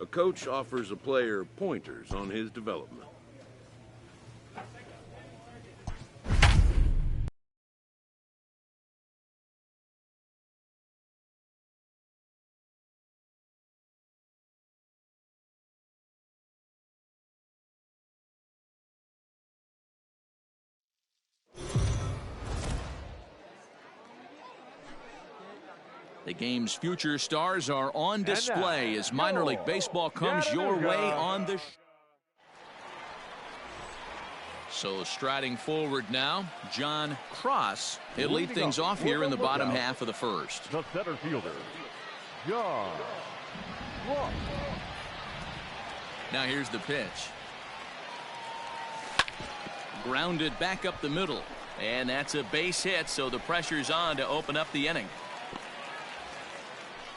A coach offers a player pointers on his development. The game's future stars are on display as minor league baseball comes your way on the So striding forward now, John Cross. He'll lead things off here in the bottom half of the first. The center fielder, John Cross. Now here's the pitch. Grounded back up the middle. And that's a base hit, so the pressure's on to open up the inning.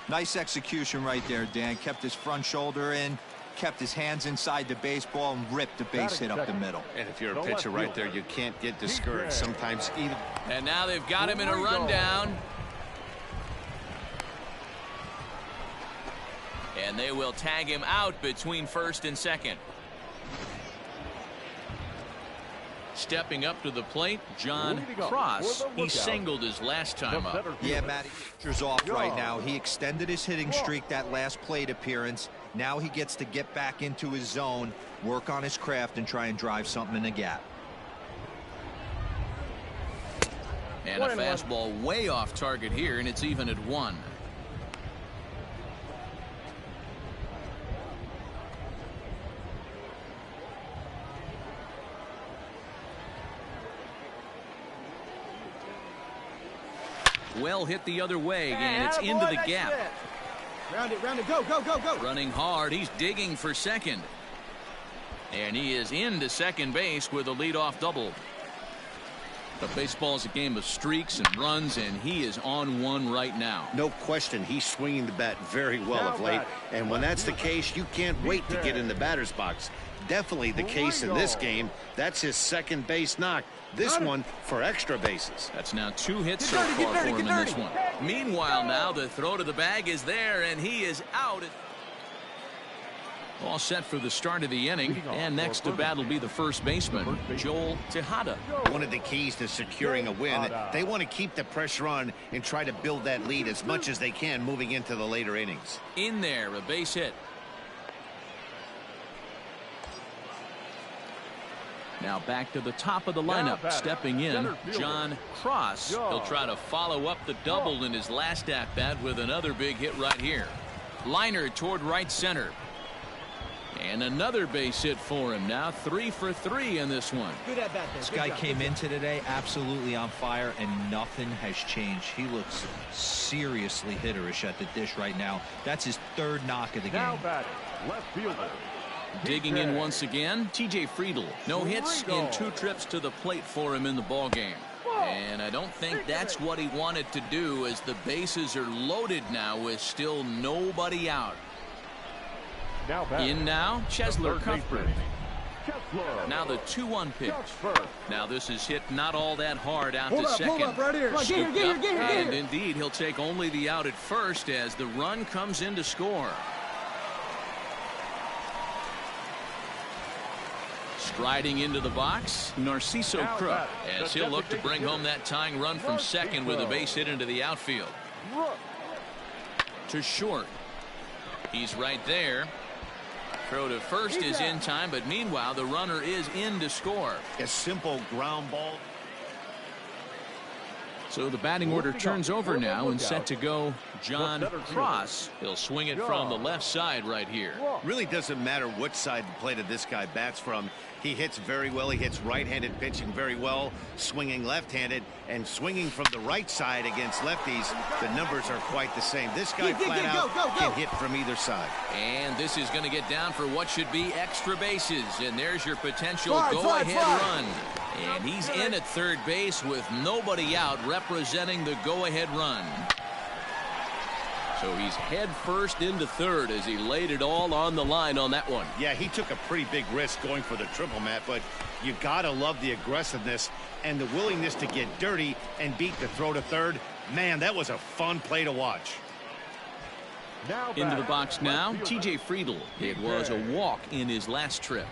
Nice execution right there, Dan. Kept his front shoulder in, kept his hands inside the baseball, and ripped the base hit up the middle. And if you're a pitcher right there, you can't get discouraged. Sometimes either. And now they've got him in a rundown. And they will tag him out between first and second. Stepping up to the plate, John Cross. He singled his last time up. Yeah, Matty, pitcher's off right now. He extended his hitting streak that last plate appearance. Now he gets to get back into his zone, work on his craft, and try and drive something in the gap. And a fastball way off target here, and it's even at 1. Well hit the other way, and it's into the gap. Round it, go, go, go, go. Running hard, he's digging for second. And he is into second base with a leadoff double. But baseball's a game of streaks and runs, and he is on one right now. No question, he's swinging the bat very well of late. And when that's the case, you can't wait to get in the batter's box. Definitely the case in this game. That's his second base knock. This one for extra bases. That's now 2 hits so far for him in this one. Meanwhile, now the throw to the bag is there, and he is out. All set for the start of the inning, and next to bat will be the first baseman, Joel Tejada. One of the keys to securing a win, they want to keep the pressure on and try to build that lead as much as they can moving into the later innings. In there, a base hit. Now back to the top of the lineup. Stepping in, John Cross. He'll try to follow up the double in his last at-bat with another big hit right here. Liner toward right center. And another base hit for him. Now 3 for 3 in this one. This guy came into today absolutely on fire, and nothing has changed. He looks seriously hitterish at the dish right now. That's his 3rd knock of the game. Now batting, left fielder. Digging in once again, T.J. Friedl. No hits in 2 trips to the plate for him in the ball game. And I don't think that's what he wanted to do, as the bases are loaded now with still nobody out. In now, Chesler Cuthbert. Now the 2-1 pitch. Now this is hit not all that hard out to second. Right here. Get here. And indeed, he'll take only the out at first as the run comes in to score. Striding into the box, Narciso Crook, as he'll look to bring home that tying run from second with a base hit into the outfield. To short. He's right there. Throw to first is in time, but meanwhile the runner is in to score. A simple ground ball. So the batting order turns over now, and set to go John Cross. He'll swing it from the left side right here. Really doesn't matter which side of the plate this guy bats from. He hits very well. He hits right-handed pitching very well, swinging left-handed, and swinging from the right side against lefties. The numbers are quite the same. This guy flat out can hit from either side. And this is going to get down for what should be extra bases. And there's your potential go-ahead run. And he's in at third base with nobody out, representing the go-ahead run. So he's head first into third as he laid it all on the line on that one. Yeah, he took a pretty big risk going for the triple, Matt, but you gotta love the aggressiveness and the willingness to get dirty and beat the throw to third. Man, that was a fun play to watch. Into the box now, T.J. Friedel. It was a walk in his last trip.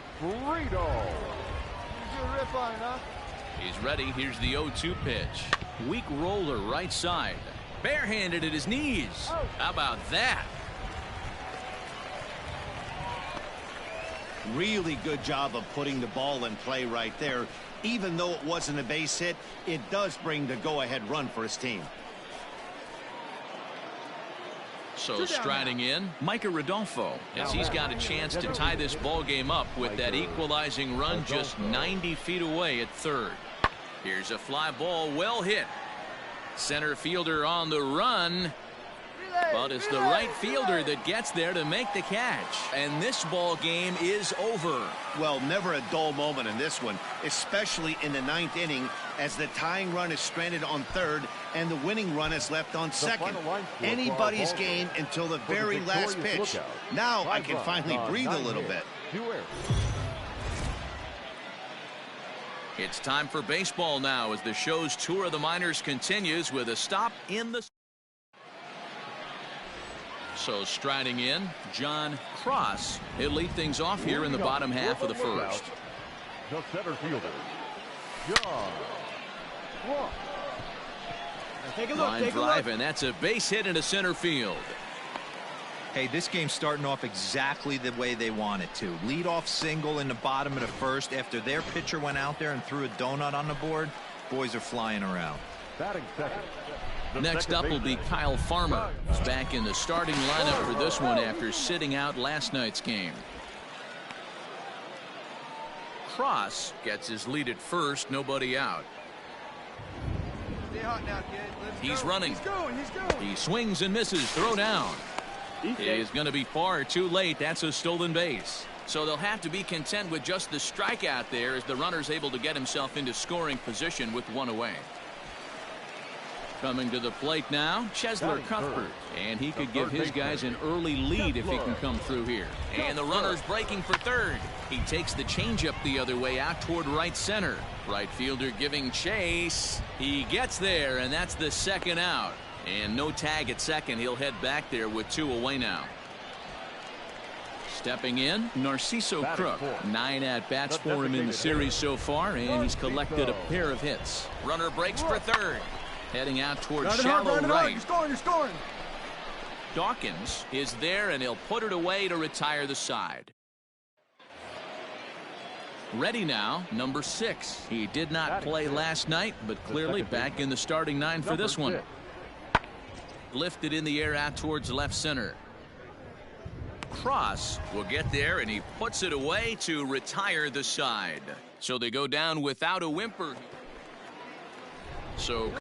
He's ready. Here's the 0-2 pitch. Weak roller right side. Barehanded at his knees. How about that? Really good job of putting the ball in play right there. Even though it wasn't a base hit, it does bring the go-ahead run for his team. So striding in, Micah Rodolfo, as he's got a chance to tie this ball game up with that equalizing run just 90 feet away at third. Here's a fly ball, well hit. Center fielder on the run. But it's the right fielder that gets there to make the catch. And this ball game is over. Well, never a dull moment in this one, especially in the 9th inning, as the tying run is stranded on third and the winning run is left on second. Anybody's game until the very last pitch. Now I can finally breathe a little bit. It's time for baseball now as the show's tour of the minors continues with a stop in the... So striding in, John Cross. He'll lead things off here in the bottom half of the first. The center fielder, John Cross. Take a look. Line drive, and that's a base hit into center field. Hey, this game's starting off exactly the way they want it to. Lead-off single in the bottom of the first after their pitcher went out there and threw a donut on the board. Boys are flying around. Batting second. Next up will be Kyle Farmer. He's back in the starting lineup for this one after sitting out last night's game. Cross gets his lead at first, nobody out. Stay hot now, kid. He's running. He's going. He swings and misses. Throw down. Is going to be far too late. That's a stolen base. So they'll have to be content with just the strikeout there as the runner's able to get himself into scoring position with one away. Coming to the plate now, Chesler Cuthbert. And he could give his guys an early lead if he can come through here. And the runner's breaking for third. He takes the changeup the other way out toward right center. Right fielder giving chase. He gets there, and that's the second out. And no tag at second. He'll head back there with 2 away now. Stepping in, Narciso Crook. 9 at-bats for him in the series so far, and he's collected a pair of hits. Runner breaks for third. Heading out towards shallow right. You're scoring. Dawkins is there, and he'll put it away to retire the side. Ready now, number 6. He did not play last night, but clearly back in the starting 9 for this one. Lifted in the air out towards left center. Cross will get there, and he puts it away to retire the side. So they go down without a whimper. So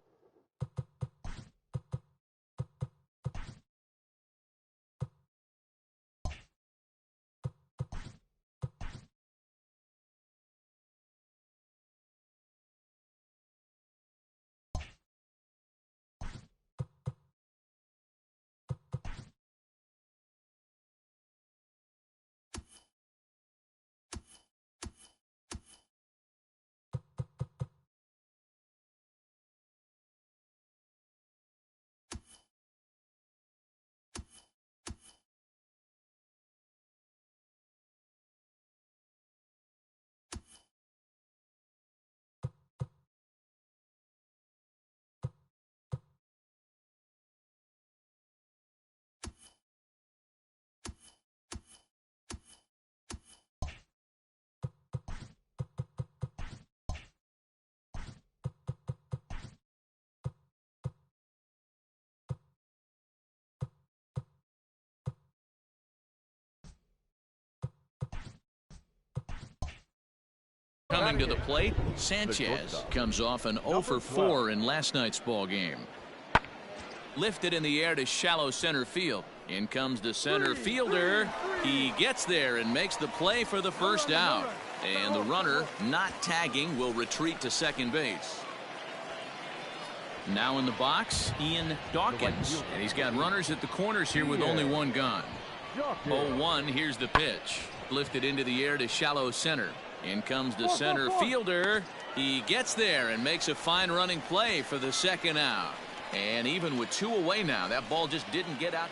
coming to the plate, Sanchez comes off an 0 for 4 in last night's ball game. Lifted in the air to shallow center field. In comes the center fielder. He gets there and makes the play for the first out. And the runner, not tagging, will retreat to second base. Now in the box, Ian Dawkins. And he's got runners at the corners here with only 1 gone. 0-1, here's the pitch. Lifted into the air to shallow center. In comes the center fielder. He gets there and makes a fine running play for the second out. And even with 2 away now, that ball just didn't get out.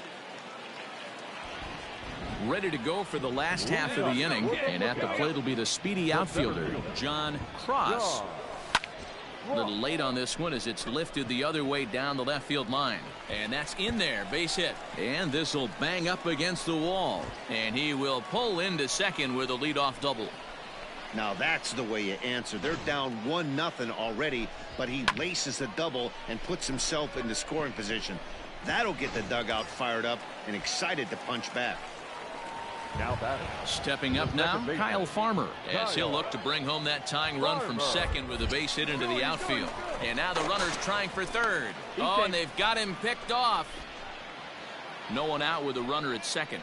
ready to go for the last half of the inning. And at the plate will be the speedy outfielder, John Cross. A little late on this one as it's lifted the other way down the left field line. And that's in there, base hit. And this will bang up against the wall. And he will pull into second with a leadoff double. Now that's the way you answer. They're down 1-0 already, but he laces the double and puts himself into scoring position. That'll get the dugout fired up and excited to punch back. Now batting. Stepping up now, Kyle Farmer, as he'll look to bring home that tying run from second with a base hit into the outfield. And now the runner's trying for third. Oh, and they've got him picked off. No one out with a runner at second.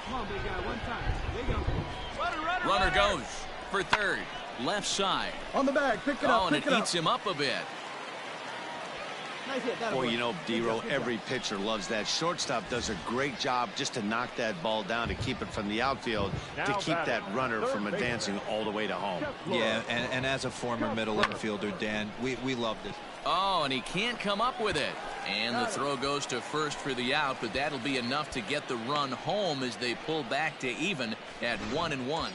Come on, big guy, one time. There you go. Runner goes for third, left side. On the bag, pick it Oh, up, and pick it it up. eats him up a bit. Nice hit, that'll Boy, work. you know, D-Row, every pitcher loves that. Shortstop does a great job just to knock that ball down to keep it from the outfield, to keep that runner from advancing all the way to home. Yeah, and as a former middle infielder, Dan, we love this. Oh, and he can't come up with it. And the throw goes to first for the out, but that'll be enough to get the run home as they pull back to even at 1-1.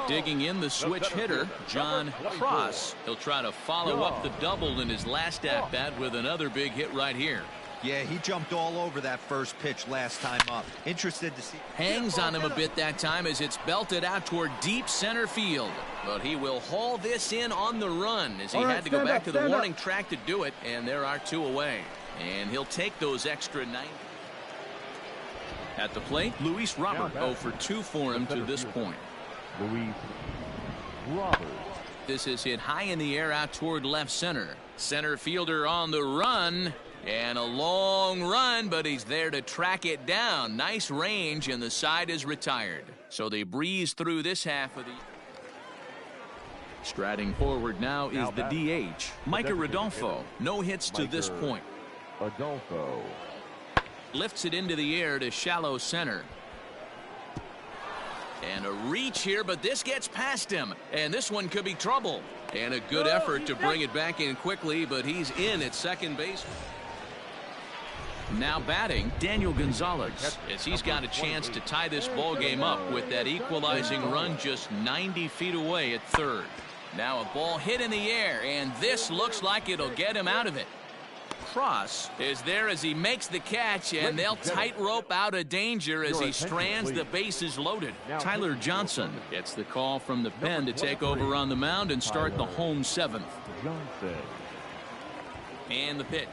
Digging in the switch hitter, John Cross. He'll try to follow up the double in his last at-bat with another big hit right here. Yeah, he jumped all over that first pitch last time up. Interested to see. Hangs on him a bit that time as it's belted out toward deep center field. But he will haul this in on the run as he had to go back to the warning track to do it. And there are two away. And he'll take those extra 90. At the plate, Luis Robert 0 for 2 for him to this point. Luis Robert. This is hit high in the air out toward left center. Center fielder on the run. And a long run, but he's there to track it down. Nice range, and the side is retired. So they breeze through this half of the... Striding forward now is the DH, Micah Rodolfo. No hits to this point. Rodolfo. Lifts it into the air to shallow center. And a reach here, but this gets past him. And this one could be trouble. And a good effort to bring it back in quickly, but he's in at second base. Now batting, Daniel Gonzalez, as he's got a chance to tie this ball game up with that equalizing run just 90 feet away at third. Now a ball hit in the air, and this looks like it'll get him out of it. Cross is there as he makes the catch, and they'll tightrope out of danger as he strands the bases loaded. Tyler Johnson gets the call from the pen to take over on the mound and start the home seventh. Johnson. And the pitch.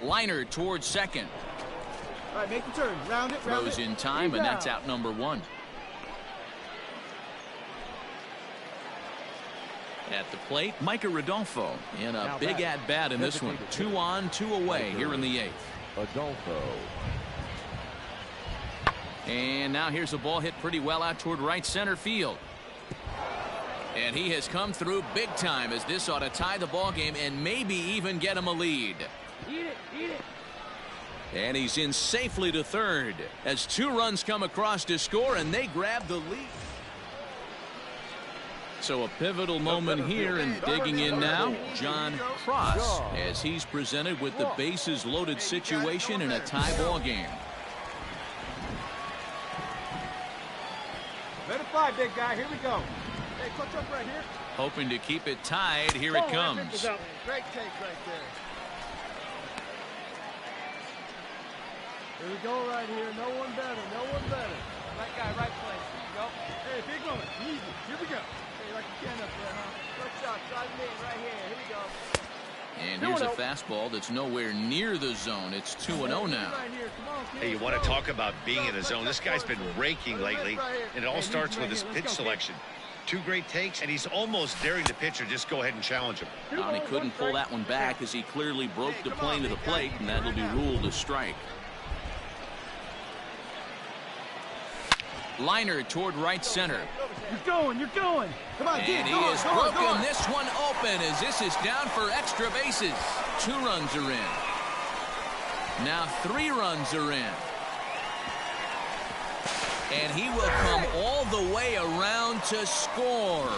Liner towards second. All right, make the turn. Round it, round Throws it. in time, and that's out number 1. At the plate, Micah Rodolfo in a big at-bat in this one. 2 on, 2 away here in the 8th. Rodolfo. And now here's a ball hit pretty well out toward right center field. And he has come through big time as this ought to tie the ball game and maybe even get him a lead. Eat it, eat it. And he's in safely to third as 2 runs come across to score, and they grab the lead. So a pivotal moment here, and digging in now, John Cross, as he's presented with the bases loaded situation in a tie ball game. Let it fly, big guy. Here we go. Hey, clutch up right here. Hoping to keep it tied. Here it comes. Great take right there. Here we go right here. No one better. No one better. Right guy, right place. Here we go. Hey, big moment. Easy. Here we go. Hey, like you can up there, huh? Good shot. Drive me in right here. Here we go. And here's a fastball that's nowhere near the zone. It's 2-0 now. Hey, you want to talk about being in the zone? This guy's been raking lately, and it all starts with his pitch selection. 2 great takes, and he's almost daring the pitcher just go ahead and challenge him. And he couldn't pull that one back as he clearly broke the plane to the plate, and that'll be ruled a strike. Liner toward right center. You're going. You're going. Come on, And he has broken this one open as this is down for extra bases. 2 runs are in. Now 3 runs are in. And he will come all the way around to score.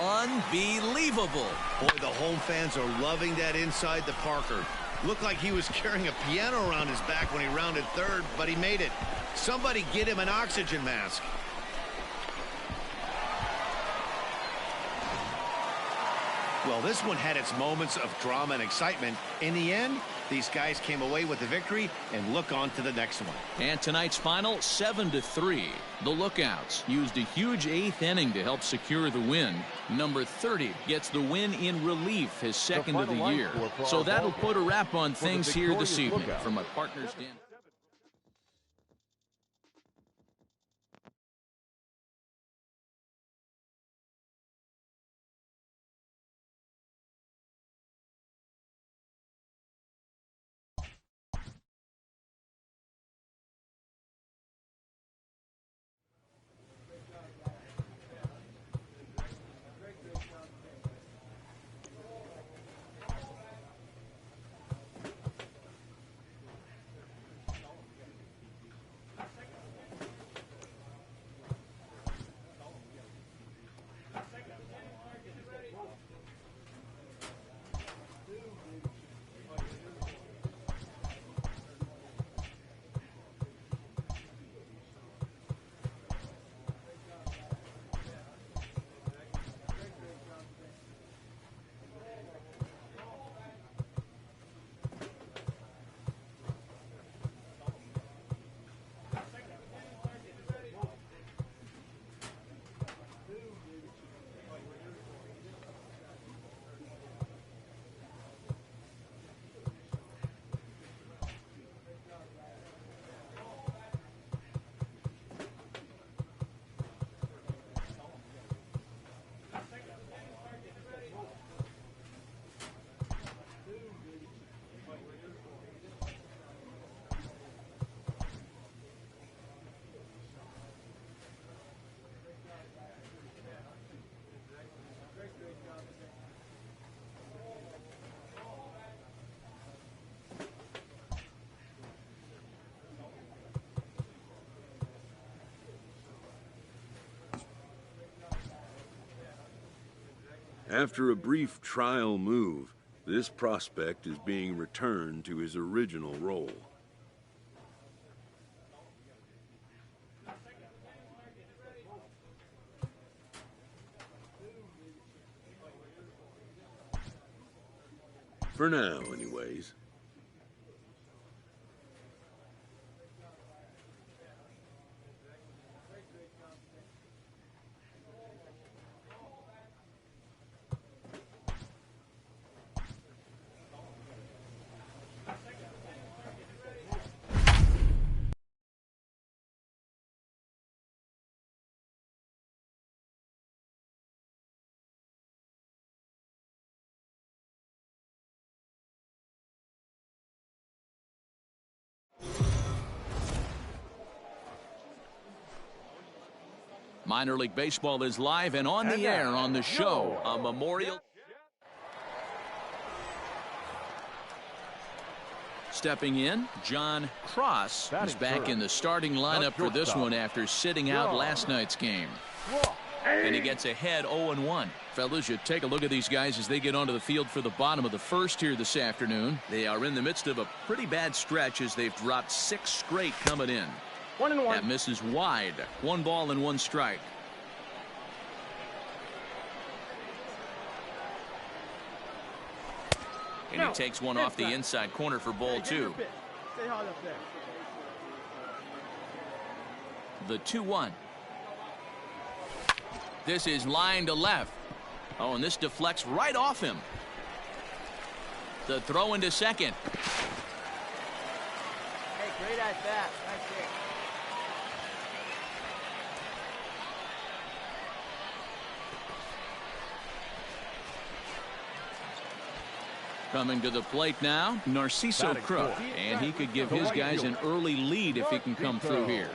Unbelievable. Boy, the home fans are loving that inside the Parker. Looked like he was carrying a piano around his back when he rounded third, but he made it. Somebody get him an oxygen mask. Well, this one had its moments of drama and excitement. In the end, these guys came away with the victory and look on to the next one. And tonight's final, 7-3. The Lookouts used a huge 8th inning to help secure the win. Number 30 gets the win in relief, his second of the year. So that'll put a wrap on things here this evening. From my partner's Dan. After a brief trial move, this prospect is being returned to his original role. For now, anyways. Minor League Baseball is live and on the air on the show. A memorial. Stepping in, John Cross is back in the starting lineup for this one after sitting out last night's game. And he gets ahead 0-1. Fellas, you take a look at these guys as they get onto the field for the bottom of the first here this afternoon. They are in the midst of a pretty bad stretch as they've dropped 6 straight coming in. 1-1. That misses wide. 1 ball and 1 strike. And he takes one off the inside corner for ball 2. Stay hard up there. The 2-1. This is line to left. Oh, and this deflects right off him. The throw into second. Hey, great at bat. Nice hit. Coming to the plate now, Narciso Crook. And he could give his guys an early lead if he can come through here.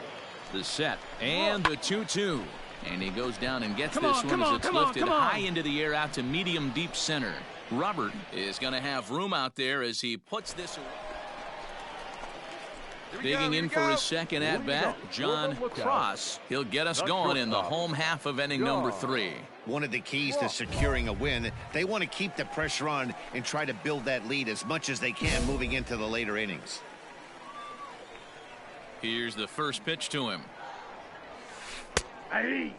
The set and the 2-2. And he goes down and gets this one as it's lifted high into the air out to medium deep center. Robert is going to have room out there as he puts this away. Digging in for his second at-bat, John Cross. He'll get us going in the home half of inning number 3. One of the keys to securing a win, they want to keep the pressure on and try to build that lead as much as they can moving into the later innings. Here's the first pitch to him. Hey.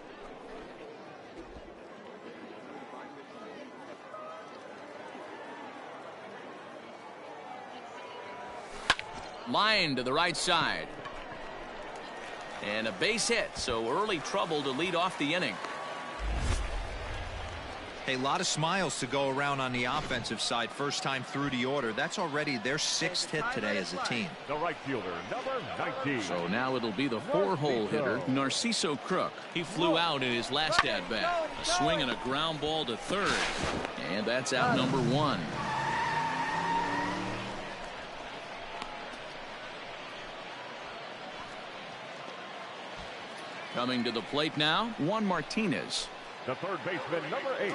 Line to the right side. And a base hit, so early trouble to lead off the inning. Hey, a lot of smiles to go around on the offensive side. First time through the order. That's already their 6th hit today as a team. The right fielder, number 19. So now it'll be the 4-hole hitter, Narciso Crook. He flew out in his last at-bat. A swing and a ground ball to third. And that's out number 1. Coming to the plate now, Juan Martinez. The third baseman, number 8.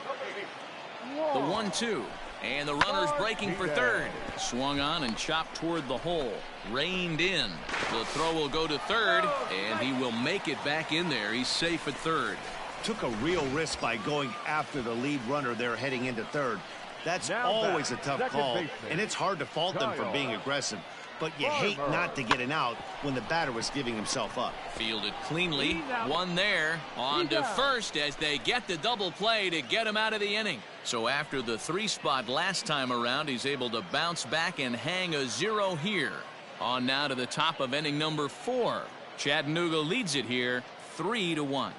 The 1-2. And the runner's breaking for third. Swung on and chopped toward the hole. Reined in. The throw will go to third, and he will make it back in there. He's safe at third. Took a real risk by going after the lead runner there heading into third. That's always a tough call, and it's hard to fault them for being aggressive. But you hate not to get an out when the batter was giving himself up. Fielded cleanly. One there. On to first as they get the double play to get him out of the inning. So after the 3 spot last time around, he's able to bounce back and hang a 0 here. On now to the top of inning number 4. Chattanooga leads it here 3-1.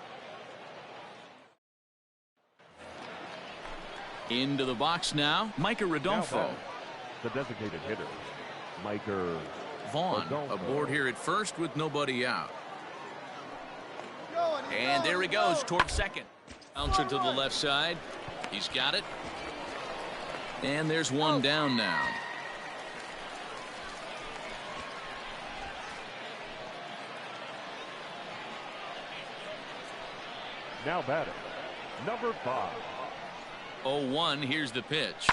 Into the box now, Micah Rodolfo. The designated hitter, Micah Vaughn Rodolfo. aboard here at first with nobody out. And there he goes toward second. Bouncer to the left side. He's got it. And there's one down now. Now batting, number 5. 0-1. Here's the pitch.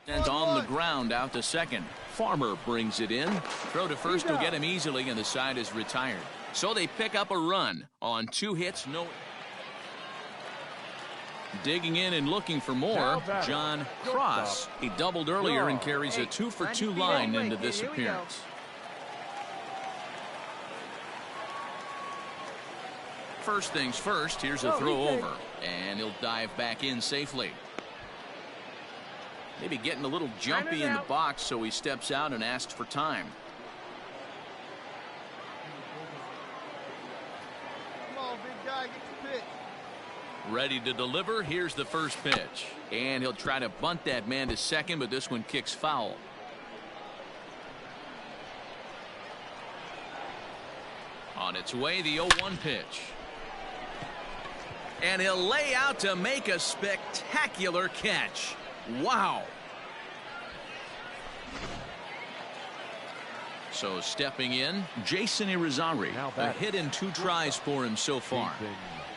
And on the ground out to second. Farmer brings it in. Throw to first will get him easily, and the side is retired. So they pick up a run on 2 hits. No. Digging in and looking for more, John Cross. He doubled earlier and carries a 2-for-2 line into this appearance. First things first, here's a throw over, and he'll dive back in safely. Maybe getting a little jumpy in the box, so he steps out and asks for time. Come on, big guy, get your pitch. Ready to deliver. Here's the first pitch. And he'll try to bunt that man to second, but this one kicks foul. On its way, the 0-1 pitch. And he'll lay out to make a spectacular catch. Wow. So stepping in, Jason Irizarry. A hit in 2 tries for him so far.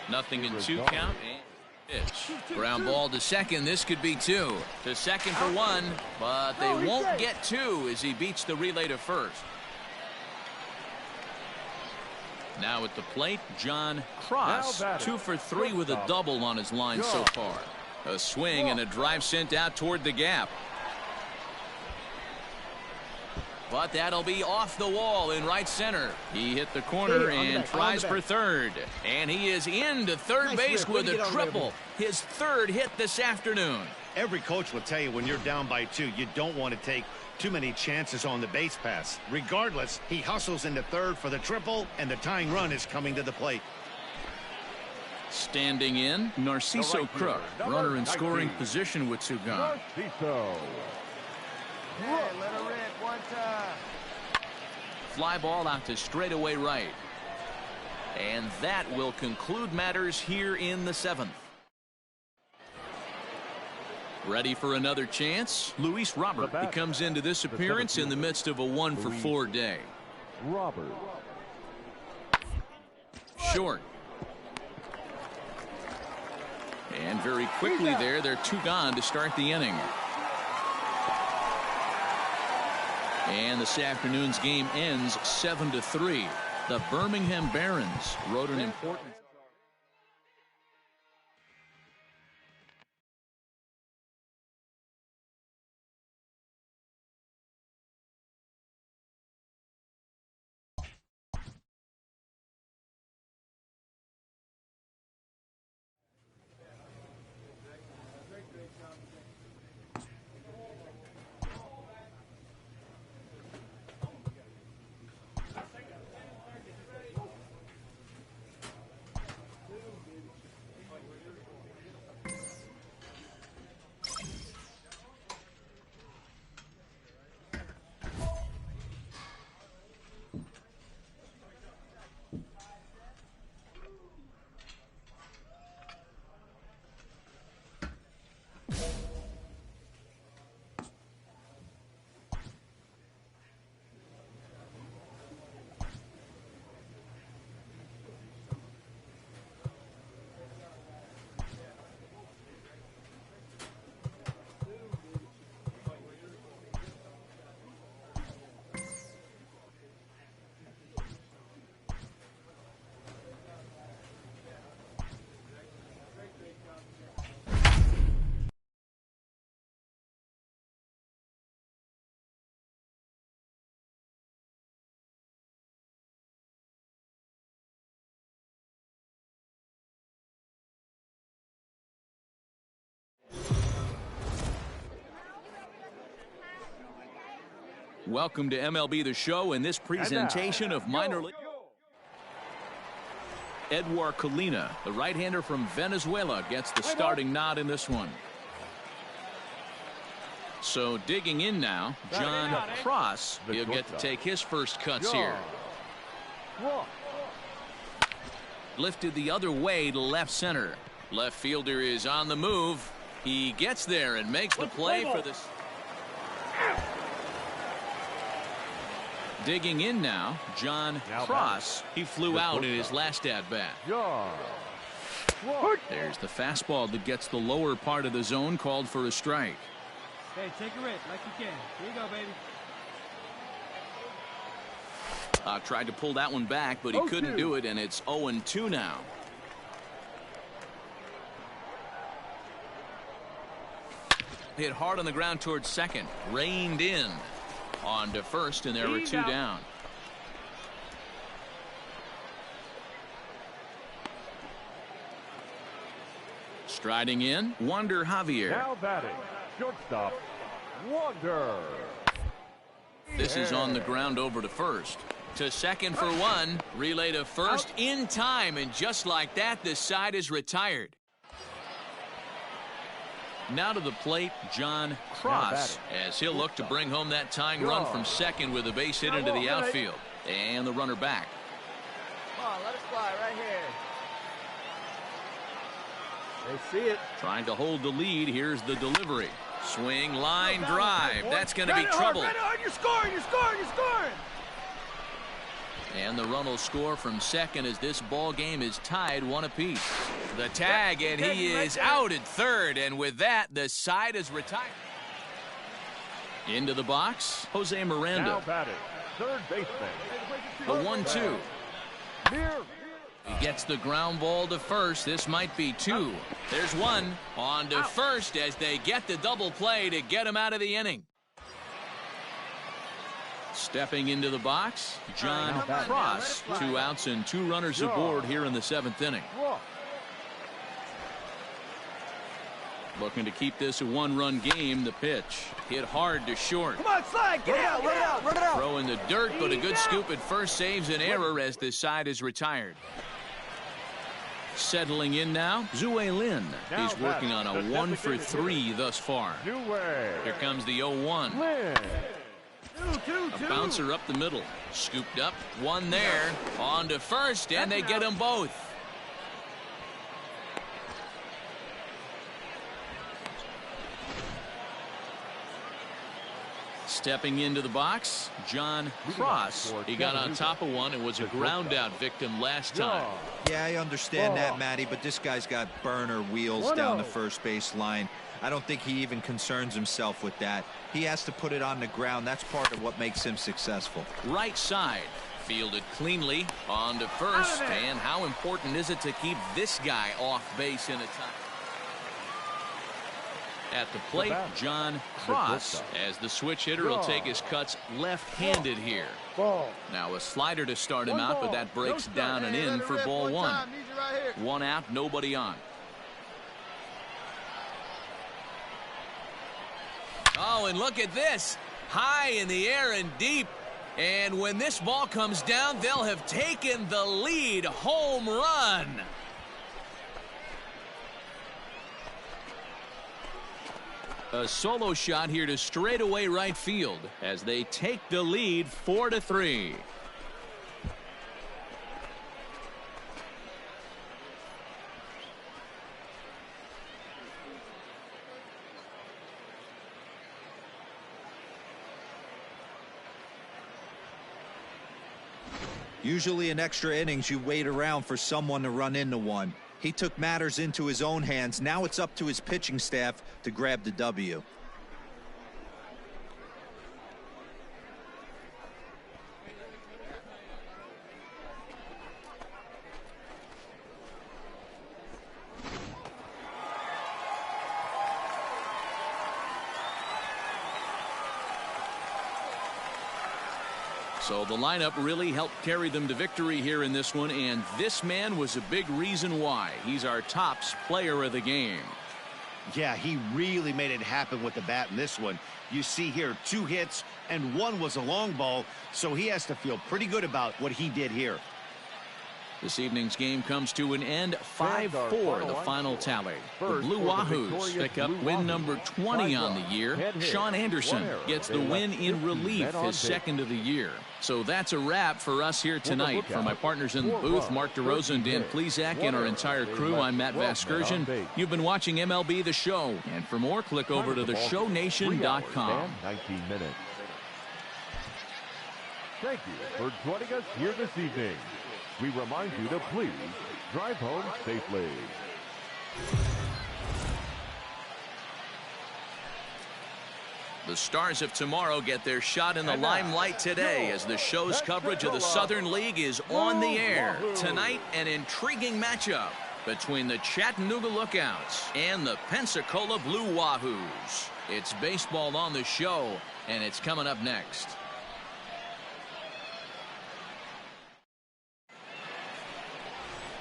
Nothing in 2 count. And pitch. Ground ball to second. This could be 2. To second for 1, but they won't get 2 as he beats the relay to first. Now at the plate, John Cross. 2 for 3 with a double on his line so far. A swing and a drive sent out toward the gap. But that'll be off the wall in right center. He hit the corner and tries for third. And he is into third base with a triple. His 3rd hit this afternoon. Every coach will tell you when you're down by 2, you don't want to take too many chances on the base pass. Regardless, he hustles into third for the triple, and the tying run is coming to the plate. Standing in, Narciso Crook, runner in scoring position with 2 gone. Narciso. Hey, let her rip one time. Fly ball out to straightaway right. And that will conclude matters here in the 7th. Ready for another chance? Luis Robert. He comes into this appearance in the midst of a 1-for-4 day. Robert. Short. And very quickly there, they're 2 gone to start the inning. And this afternoon's game ends 7-3. The Birmingham Barons wrote an important. Welcome to MLB The Show in this presentation of minor league. Edouard Colina, the right-hander from Venezuela, gets the starting nod in this one. So digging in now, John Cross. He'll get to take his first cuts here. Lifted the other way to left center. Left fielder is on the move. He gets there and makes the play for this. Digging in now, John Cross. He flew out in his last at-bat. There's the fastball that gets the lower part of the zone, called for a strike. Hey, take a rip like you can. Here you go, baby. Tried to pull that one back, but he couldn't do it, and it's 0-2 now. Hit hard on the ground towards second. Reined in. On to first, and there were two down. Striding in, Wander Javier. Now batting, shortstop, Wander. This is on the ground over to first. To second for one. Relay to first in time, and just like that, this side is retired. Now to the plate, John Cross, as he'll look to bring home that tying run from second with a base hit into the outfield. And the runner back. Come on, let us fly right here. They see it. Trying to hold the lead. Here's the delivery. Swing, line, drive. That's going to be trouble. You're scoring, you're scoring, you're scoring. And the run will score from second as this ball game is tied 1 apiece. The tag, and he is out at third, and with that, the side is retired. Into the box, Jose Miranda. Now batting, third baseman. The 1-2. He gets the ground ball to first. This might be two. There's one. On to first as they get the double play to get him out of the inning. Stepping into the box, John Cross. 2 outs and 2 runners aboard here in the 7th inning. Looking to keep this a 1-run game. The pitch hit hard to short. Come on, slide, get out, run it out, run it out. Throw in the dirt, but a good scoop at first saves an error as this side is retired. Settling in now, Zue Lin. He's working on a 1 for 3 thus far. Here comes the 0-1. A bouncer up the middle. Scooped up. One there. On to first, and they get them both. Stepping into the box, John Cross. He got on top of one and was a ground out victim last time. Yeah, I understand that, Matty, but this guy's got burner wheels down the first base line. I don't think he even concerns himself with that. He has to put it on the ground. That's part of what makes him successful. Right side. Fielded cleanly on to first. And how important is it to keep this guy off base in a time? At the plate, John Cross, as the switch hitter will take his cuts left-handed here. Now a slider to start him out, but that breaks down and in for ball one. One out, nobody on. Oh, and look at this. High in the air and deep. And when this ball comes down, they'll have taken the lead. Home run. A solo shot here to straightaway right field as they take the lead 4-3. Usually in extra innings, you wait around for someone to run into one. He took matters into his own hands. Now it's up to his pitching staff to grab the W. So the lineup really helped carry them to victory here in this one, and this man was a big reason why. He's our tops player of the game. Yeah, he really made it happen with the bat in this one. You see here 2 hits and 1 was a long ball, so he has to feel pretty good about what he did here. This evening's game comes to an end 5-4, the final tally. The Blue Wahoos pick up win number 20 on the year. Sean Anderson gets the win in relief, his second of the year. So that's a wrap for us here tonight. For my partners in the booth, Mark DeRosa and Dan Plesac, and our entire crew, I'm Matt Vasgersian. You've been watching MLB The Show. And for more, click over to theshownation.com. 19 minutes. Thank you for joining us here this evening. We remind you to please drive home safely. The Stars of tomorrow get their shot in the limelight today as the show's coverage of the Southern League is on the air. Tonight, an intriguing matchup between the Chattanooga Lookouts and the Pensacola Blue Wahoos. It's baseball on the show, and it's coming up next.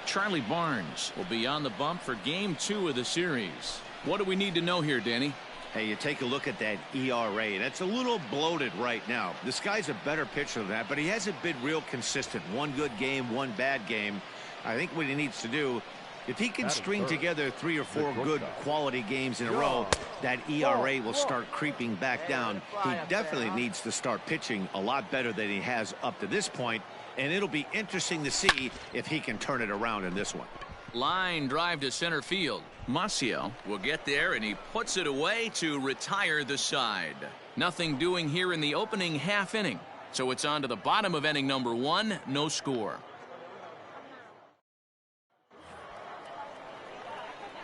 Charlie Barnes will be on the bump for game 2 of the series. What do we need to know here, Danny? Hey, you take a look at that ERA. That's a little bloated right now. This guy's a better pitcher than that, but he hasn't been real consistent. 1 good game, 1 bad game. I think what he needs to do, if he can string together 3 or 4 good quality games in a row, that ERA will start creeping back down. He definitely needs to start pitching a lot better than he has up to this point, and it'll be interesting to see if he can turn it around in this one. Line drive to center field. Maciel will get there, and he puts it away to retire the side. Nothing doing here in the opening half inning. So it's on to the bottom of inning number 1. No score.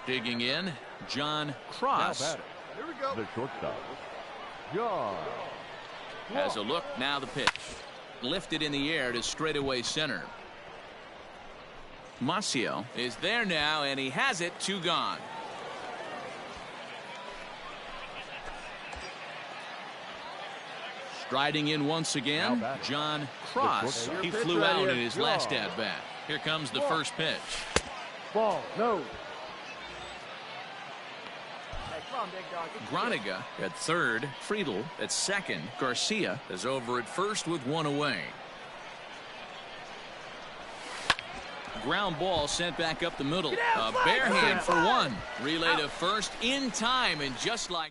Digging in, John Cross. Here we go. The shortstop, John. Has a look, now the pitch. Lifted in the air to straightaway center. Maciel is there now, and he has it. 2 gone. Striding in once again, John Cross. He flew out in his last at bat. Here comes the first pitch. Ball, no. Groniga at third, Friedel at second. Garcia is over at first with 1 away. Ground ball sent back up the middle. A bare hand for 1. Relay to first in time, and just like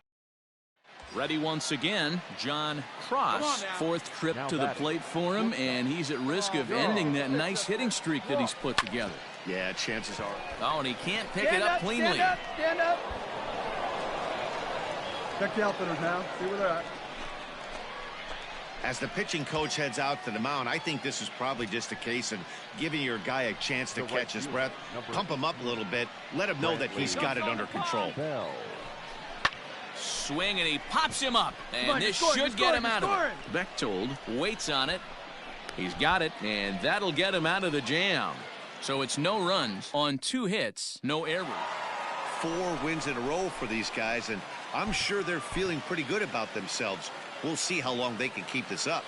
ready once again, John Cross. 4th trip to the plate for him, and he's at risk of ending that nice hitting streak that he's put together. Yeah, chances are. Oh, and he can't pick it up cleanly. Stand up. Check the outfielders now. See where they're at. As the pitching coach heads out to the mound, I think this is probably just a case of giving your guy a chance to catch his breath, pump him up a little bit, let him know that he's got it under control. Swing, and he pops him up, and this should get him out of it. Bechtold waits on it. He's got it, and that'll get him out of the jam. So it's no runs on 2 hits, no errors. 4 wins in a row for these guys, and I'm sure they're feeling pretty good about themselves. We'll see how long they can keep this up.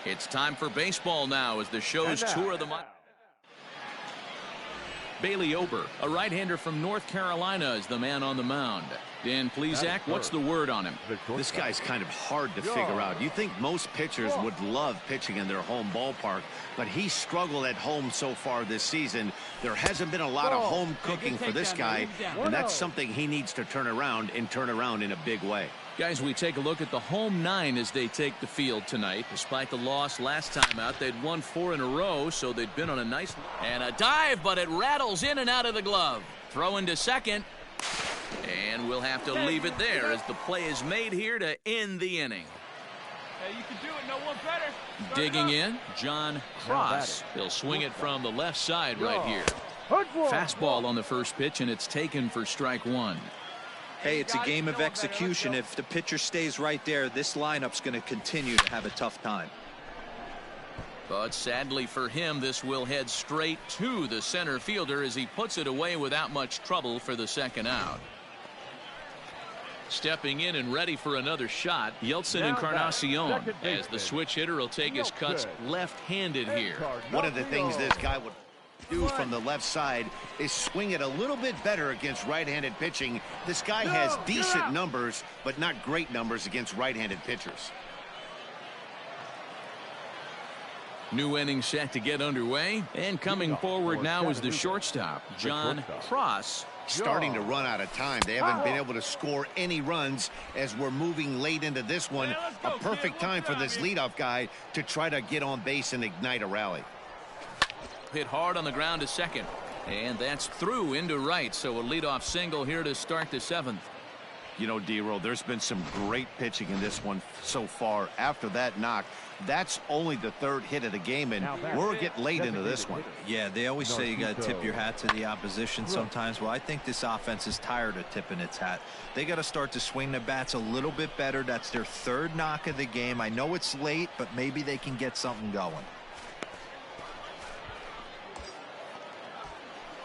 It's time for baseball now as the show's tour of the month. Bailey Ober, a right-hander from North Carolina, is the man on the mound. Dan Plesac, what's the word on him? This guy's kind of hard to figure out. You think most pitchers would love pitching in their home ballpark, but he's struggled at home so far this season. There hasn't been a lot of home cooking for this guy, and that's something he needs to turn around in a big way. Guys, we take a look at the home 9 as they take the field tonight. Despite the loss last time out, they'd won 4 in a row, so they'd been on a nice... And a dive, but it rattles in and out of the glove. Throw into second. And we'll have to leave it there as the play is made here to end the inning. Hey, you can do it. No one better. Digging in, John Cross. He'll swing it from the left side right here. Fastball on the first pitch, and it's taken for strike 1. Hey, it's a game of execution. If the pitcher stays right there, this lineup's going to continue to have a tough time. But sadly for him, this will head straight to the center fielder as he puts it away without much trouble for the second out. Stepping in and ready for another shot, Yeltsin Encarnacion, as the switch hitter will take his cuts left-handed here. One of the things this guy would do from the left side is swing it a little bit better against right-handed pitching. This guy has decent numbers, but not great numbers against right-handed pitchers. New inning set to get underway, and coming forward now is the shortstop, John Cross. Starting to run out of time. They haven't been able to score any runs as we're moving late into this one. A perfect time for this leadoff guy to try to get on base and ignite a rally. Hit hard on the ground to second, and that's through into right, so a leadoff single here to start the 7th. You know, D-Roll, there's been some great pitching in this one so far. After that knock, that's only the 3rd hit of the game, and we're getting late into this one. Yeah, they always say you got to tip your hat to the opposition sometimes. Well, I think this offense is tired of tipping its hat. They got to start to swing the bats a little bit better. That's their 3rd knock of the game. I know it's late, but maybe they can get something going.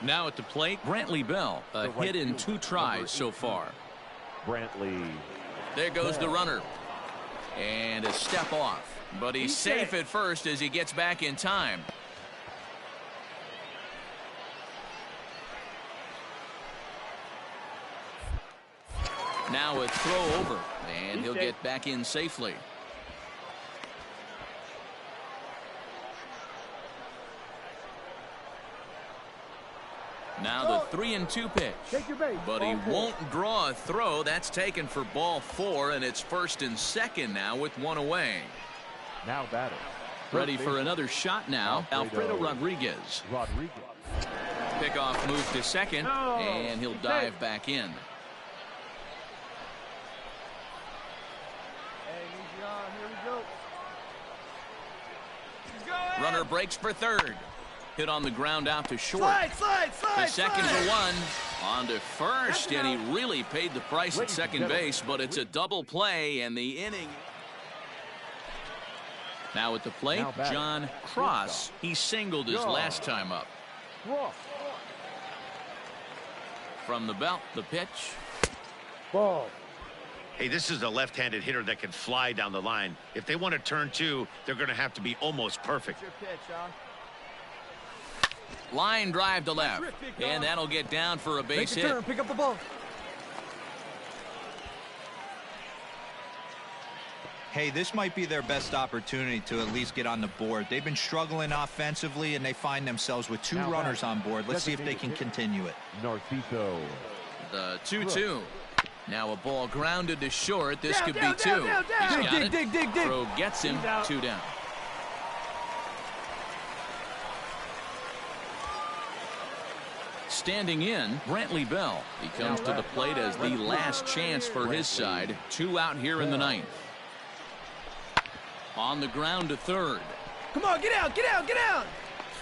Now at the plate, Brantley Bell, a hit in 2 tries so far. Brantley. There goes the runner. And a step off. But he's safe at first as he gets back in time. Now a throw over. And he'll get back in safely. Now the 3-2 pitch. But he won't draw a throw. That's taken for ball 4, and it's 1st and 2nd now with 1 away. Now batter. Ready for another shot now, Alfredo Rodriguez. Pickoff move to second, and he'll dive back in. Runner breaks for 3rd. Hit on the ground out to short. The second's a 1. On to first, and he really paid the price at second base, but it's a double play, and the inning. Now at the plate, John Cross. He singled his last time up. From the belt, the pitch. Ball. Hey, this is a left-handed hitter that can fly down the line. If they want to turn 2, they're going to have to be almost perfect. Your pitch, huh? Line drive to left, and that'll get down for a base hit. Turn, pick up the ball. Hey, this might be their best opportunity to at least get on the board. They've been struggling offensively, and they find themselves with 2 runners on board. Let's see if they can continue it. Narciso. The 2-2. Now a ball grounded to short. This could be 2. He's got it. Dig. Throw gets him. 2 down. Standing in, Brantley Bell. He comes to the plate as the last chance for his side. 2 out here in the 9th. On the ground to third. Come on, get out, get out, get out.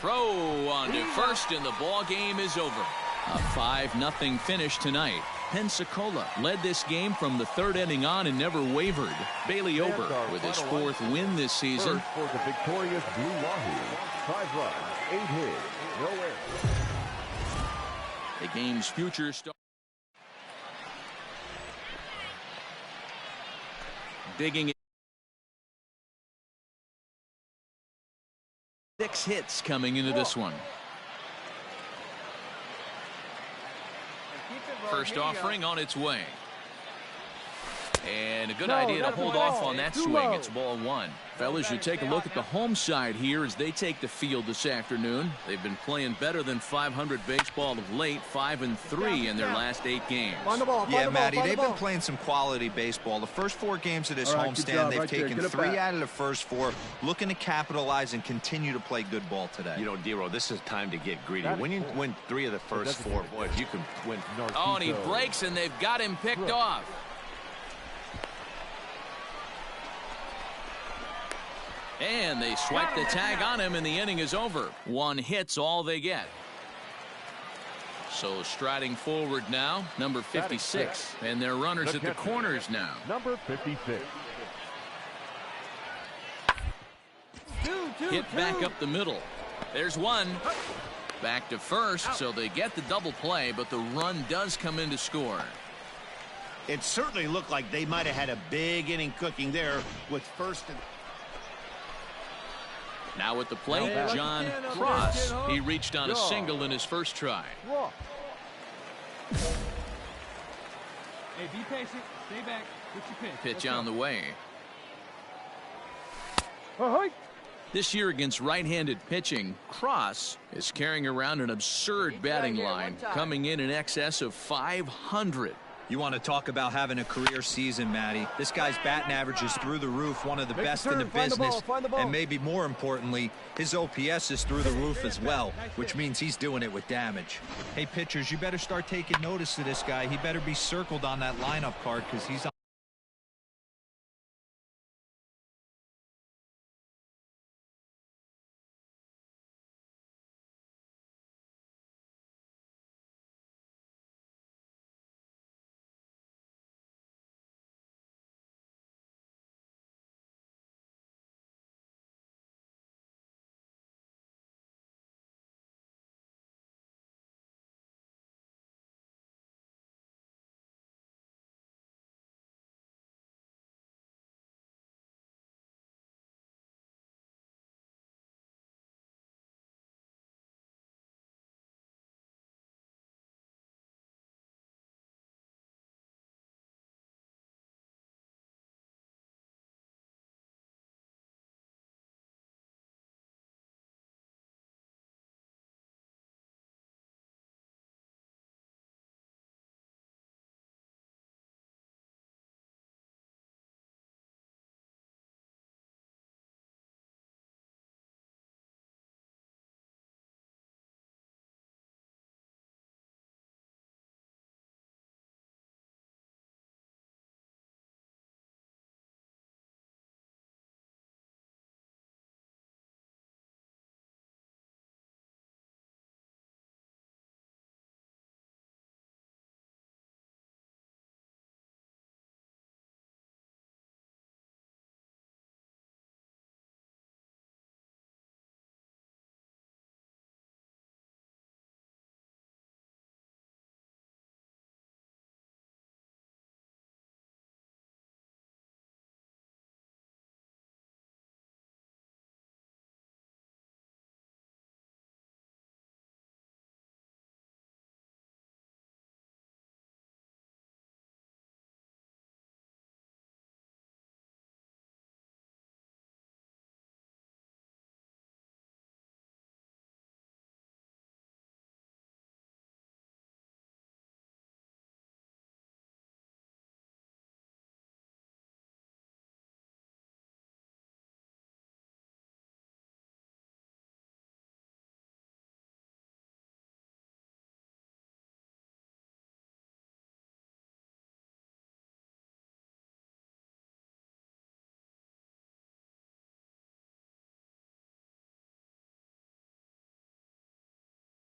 Throw on to first, and the ball game is over. A 5-0 finish tonight. Pensacola led this game from the 3rd inning on and never wavered. Bailey Ober with his 4th win this season. First for the victorious Blue Wahoo. 5 runs, 8 hits, no errors. The game's future start. Digging in. 6 hits coming into this one. First offering on its way. And a good idea to hold off on that swing. It's ball 1. Fellas, you take a look at the home side here as they take the field this afternoon. They've been playing better than 500 baseball of late, 5-3 in their last 8 games. Yeah, Matty, they've been playing some quality baseball. The first 4 games of this homestand, they've taken 3 out of the first 4, looking to capitalize and continue to play good ball today. You know, Dero, this is time to get greedy. When you win 3 of the first 4, boy, if you can win. Oh, and he breaks, and they've got him picked off. And they swipe the tag on him, and the inning is over. 1 hit's all they get. So striding forward now, number 56. And their runners at the corners now. Number 56. Hit back up the middle. There's one. Back to first, so they get the double play, but the run does come in to score. It certainly looked like they might have had a big inning cooking there with first and... Now at the plate, John Cross. He reached on a single in his first try. Hey, be patient. Stay back. What's your pitch? Pitch on the way. This year against right-handed pitching, Cross is carrying around an absurd batting line, coming in excess of 500. You want to talk about having a career season, Matty. This guy's batting average is through the roof, one of the best in the business. And maybe more importantly, his OPS is through the roof as well, which means he's doing it with damage. Hey, pitchers, you better start taking notice of this guy. He better be circled on that lineup card because he's on.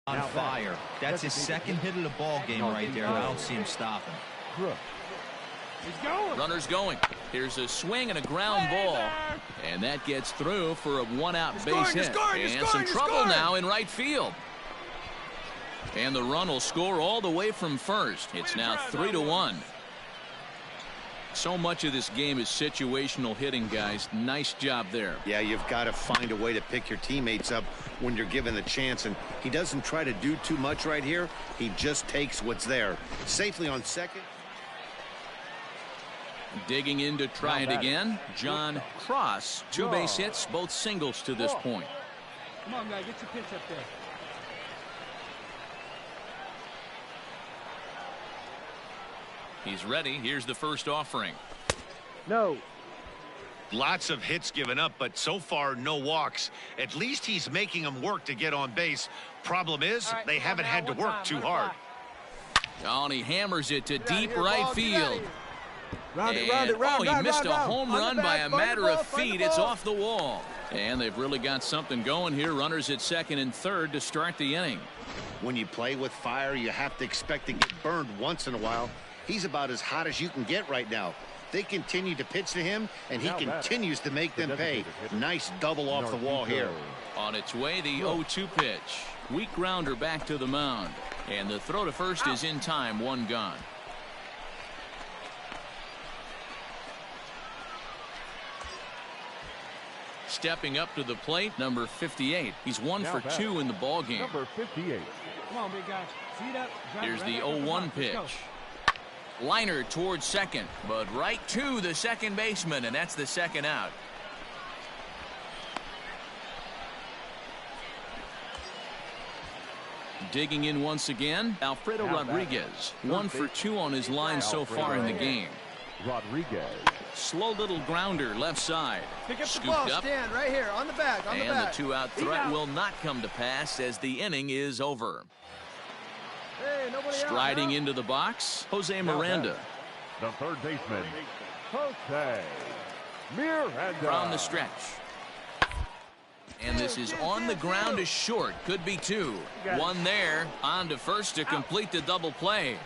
On fire. That's his second hit of the ball game right there, and I don't see him stopping. He's going. Runners going. Here's a swing and a ground ball. And that gets through for a one-out base hit. And some trouble now in right field. And the run will score all the way from first. It's now 3-1. So much of this game is situational hitting, guys. Nice job there. Yeah, you've got to find a way to pick your teammates up when you're given the chance, and he doesn't try to do too much right here. He just takes what's there. Safely on second. Digging in to try it again. John Cross. 2 base hits, both singles to this point. Come on, guy, get your pitch up there. He's ready. Here's the first offering. No. Lots of hits given up, but so far no walks. At least he's making them work to get on base. Problem is, they haven't had to work too hard. Oh, and he hammers it to deep right field. Round it, he missed a home run by a matter of feet. It's off the wall. And they've really got something going here. Runners at second and third to start the inning. When you play with fire, you have to expect to get burned once in a while. He's about as hot as you can get right now. They continue to pitch to him, and he continues to make them pay. Nice double off the wall here. On its way, the 0-2 pitch. Weak grounder back to the mound. And the throw to first is in time, 1 gone. Stepping up to the plate, number 58. He's 1 for 2 in the ball game. Number 58. Come on, big guy. Seat up. Here's the 0-1 pitch. Liner towards second, but right to the second baseman, and that's the second out. Digging in once again, Alfredo Rodriguez. 1 for 2 on his line so far in the game. Rodriguez. Slow little grounder left side. Pick up Scooped the ball, up. stand right here on the back. And the 2-out threat will not come to pass as the inning is over. Hey, nobody Striding out, into the box, Jose Miranda. The third baseman, Jose Miranda. From the stretch. And this is on the ground to short. Could be 2. 1 there. On to first to complete the double play.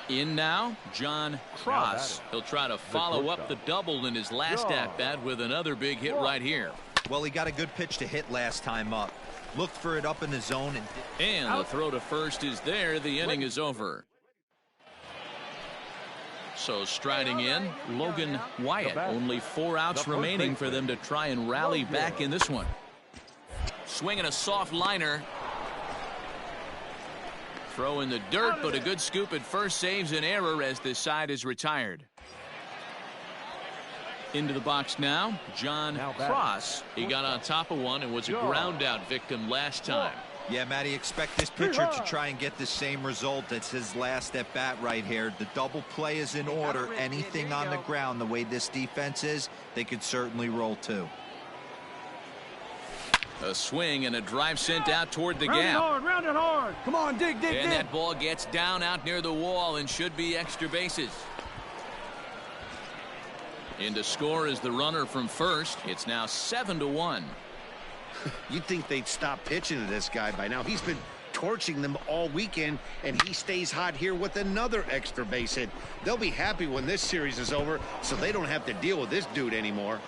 In now, John Cross. He'll try to follow up the double in his last at-bat with another big hit right here. Well, he got a good pitch to hit last time up. Looked for it up in the zone. And the throw to first is there. The inning is over. So striding in, Logan Wyatt. Only 4 outs remaining for them to try and rally back in this one. Swinging a soft liner. Throw in the dirt, but a good scoop at first saves an error as this side is retired. Into the box now, John Cross. He got on top of one and was a ground out victim last time. Yeah, Matty, expect this pitcher to try and get the same result. It's his last at bat right here. The double play is in order. Anything on the ground, the way this defense is, they could certainly roll 2. A swing and a drive sent out toward the gap. Round it hard. Come on, dig. And that ball gets down out near the wall and should be extra bases. In to score is the runner from first. It's now 7-1. You'd think they'd stop pitching to this guy by now. He's been torching them all weekend, and he stays hot here with another extra base hit. They'll be happy when this series is over, so they don't have to deal with this dude anymore.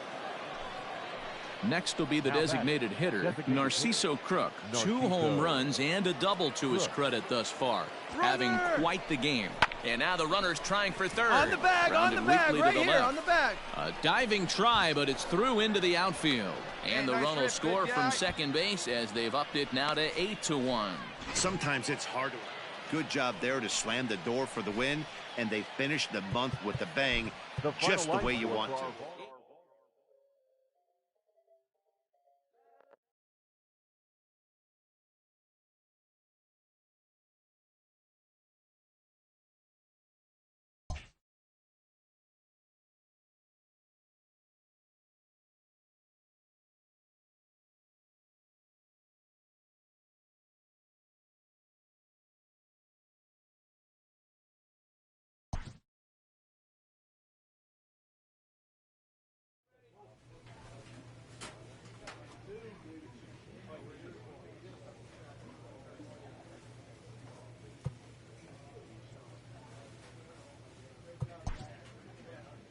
Next will be the designated hitter, Narciso Crook. 2 home runs and a double to his credit thus far. Having quite the game. And now the runner's trying for third. On the bag, right here, on the back. A diving try, but it's through into the outfield. And the run will score from second base as they've upped it now to 8-1. Sometimes it's hard. Good job there to slam the door for the win, and they finished the month with a bang, just the way you want to.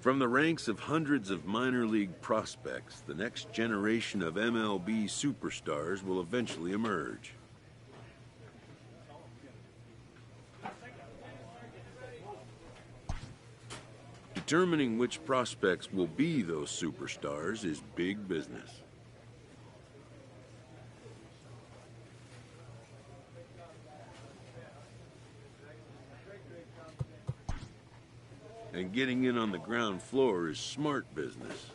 From the ranks of hundreds of minor league prospects, the next generation of MLB superstars will eventually emerge. Determining which prospects will be those superstars is big business. And getting in on the ground floor is smart business.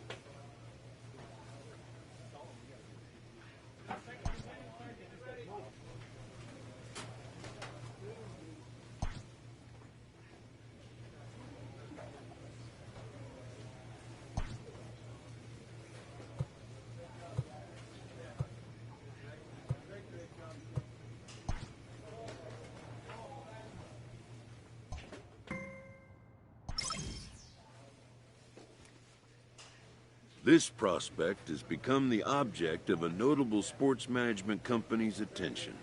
This prospect has become the object of a notable sports management company's attention.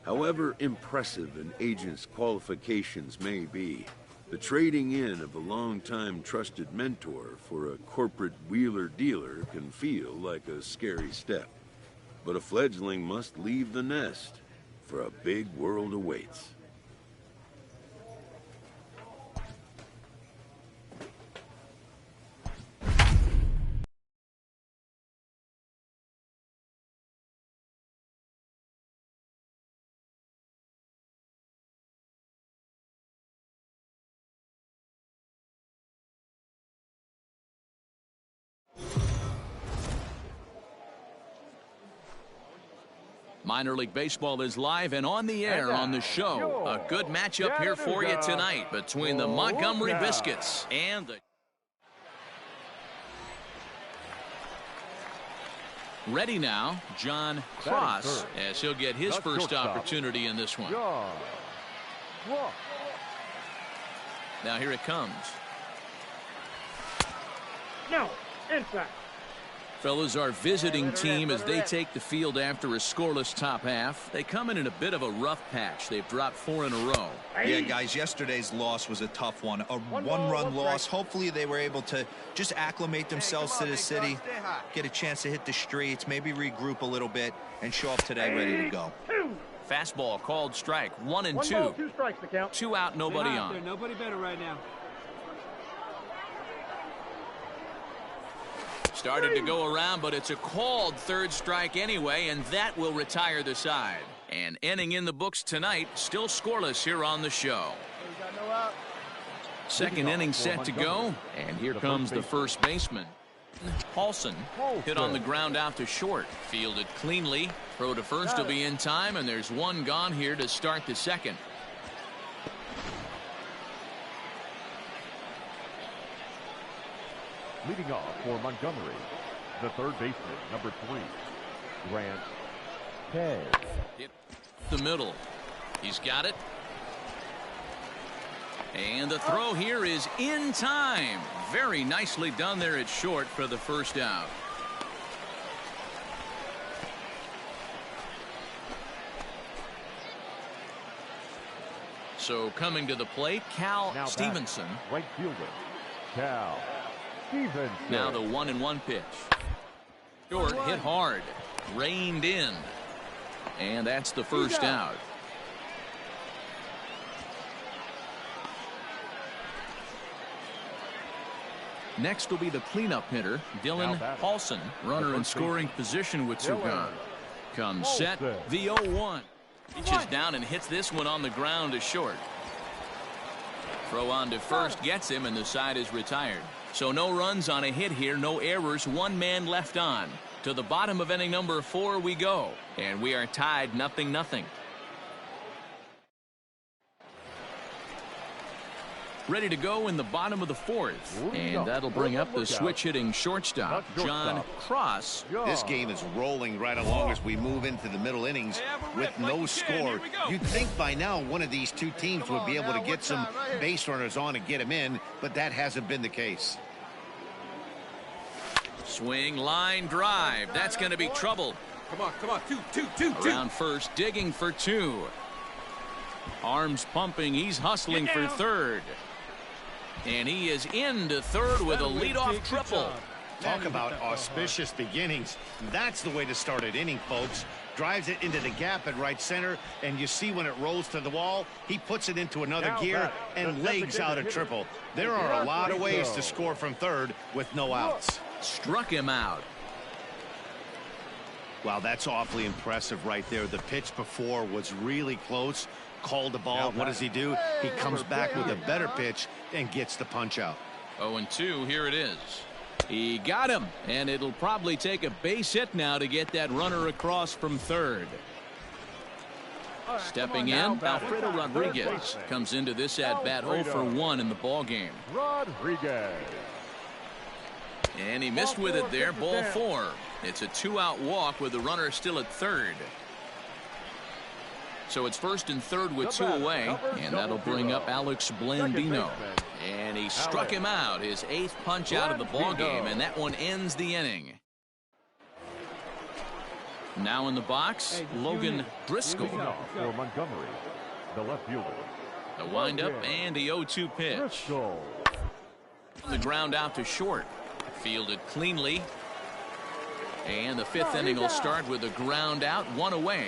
However impressive an agent's qualifications may be, the trading in of a long-time trusted mentor for a corporate wheeler-dealer can feel like a scary step. But a fledgling must leave the nest, for a big world awaits. Minor League Baseball is live and on the air on the show. A good matchup here for you tonight between the Montgomery Biscuits and the... Ready now, John Cross, as he'll get his first opportunity in this one. Now here it comes. No, inside. Fellas, our visiting team, as they take the field after a scoreless top half, they come in a bit of a rough patch. They've dropped 4 in a row. Yeah, guys, yesterday's loss was a tough one. A one-run loss. Hopefully they were able to just acclimate themselves to the city, get a chance to hit the streets, maybe regroup a little bit, and show up today ready to go. Fastball called strike. 1 and 2. 2 strikes to count. 2 out, nobody on. Nobody better right now. Started to go around, but it's a called third strike anyway, and that will retire the side. And inning in the books tonight, still scoreless here on the show. Second inning set to go, and here comes the first baseman. Paulson hit on the ground out to short. Fielded cleanly. Throw to first will be in time, and there's one gone here to start the second. Leading off for Montgomery, the third baseman, number 3, Grant Kay. Hit the middle. He's got it. And the throw here is in time. Very nicely done there at short for the first out. So coming to the plate, Cal Now Stevenson. Right fielder, Cal Stevenson. Now the 1-1 pitch. Short, hit hard, reined in, and that's the first out. Next will be the cleanup hitter, Dylan Paulson. Runner in scoring position with 2 gone. Comes set, the 0-1. Reaches down and hits this one on the ground to short. Throw on to first gets him, and the side is retired. So no runs on a hit here, no errors, 1 man left on. To the bottom of inning number 4 we go, and we are tied 0-0. Ready to go in the bottom of the 4th, and that'll bring up the switch-hitting shortstop, John Cross. This game is rolling right along as we move into the middle innings with no score. You'd think by now one of these two teams would be able to get some base runners on and get them in, but that hasn't been the case. Swing, line drive. That's going to be trouble. Come on. Two. Around first, digging for 2. Arms pumping. He's hustling for third. And he is into third with a leadoff triple. Talk about auspicious beginnings. That's the way to start an inning, folks. Drives it into the gap at right center, and you see when it rolls to the wall, he puts it into another gear and legs out a triple. There are a lot of ways to score from third with no outs. Struck him out. Wow, that's awfully impressive right there. The pitch before was really close. Called the ball. What does he do? He comes back with a better pitch and gets the punch out. 0-2, here it is. He got him, and it'll probably take a base hit now to get that runner across from third. Stepping in, Alfredo Rodriguez comes into this at-bat 0 for 1 in the ballgame. Rodriguez. And he missed with it there, ball 4. It's a 2-out walk with the runner still at third. So it's first and third with 2 away, and that'll bring up Alex Blandino. And he struck him out, his 8th punch out of the ballgame, and that one ends the inning. Now in the box, Logan Driscoll. For Montgomery, the left fielder. The windup and the 0-2 pitch. The ground out to short. Fielded cleanly. And the 5th inning will start with a ground out, 1 away.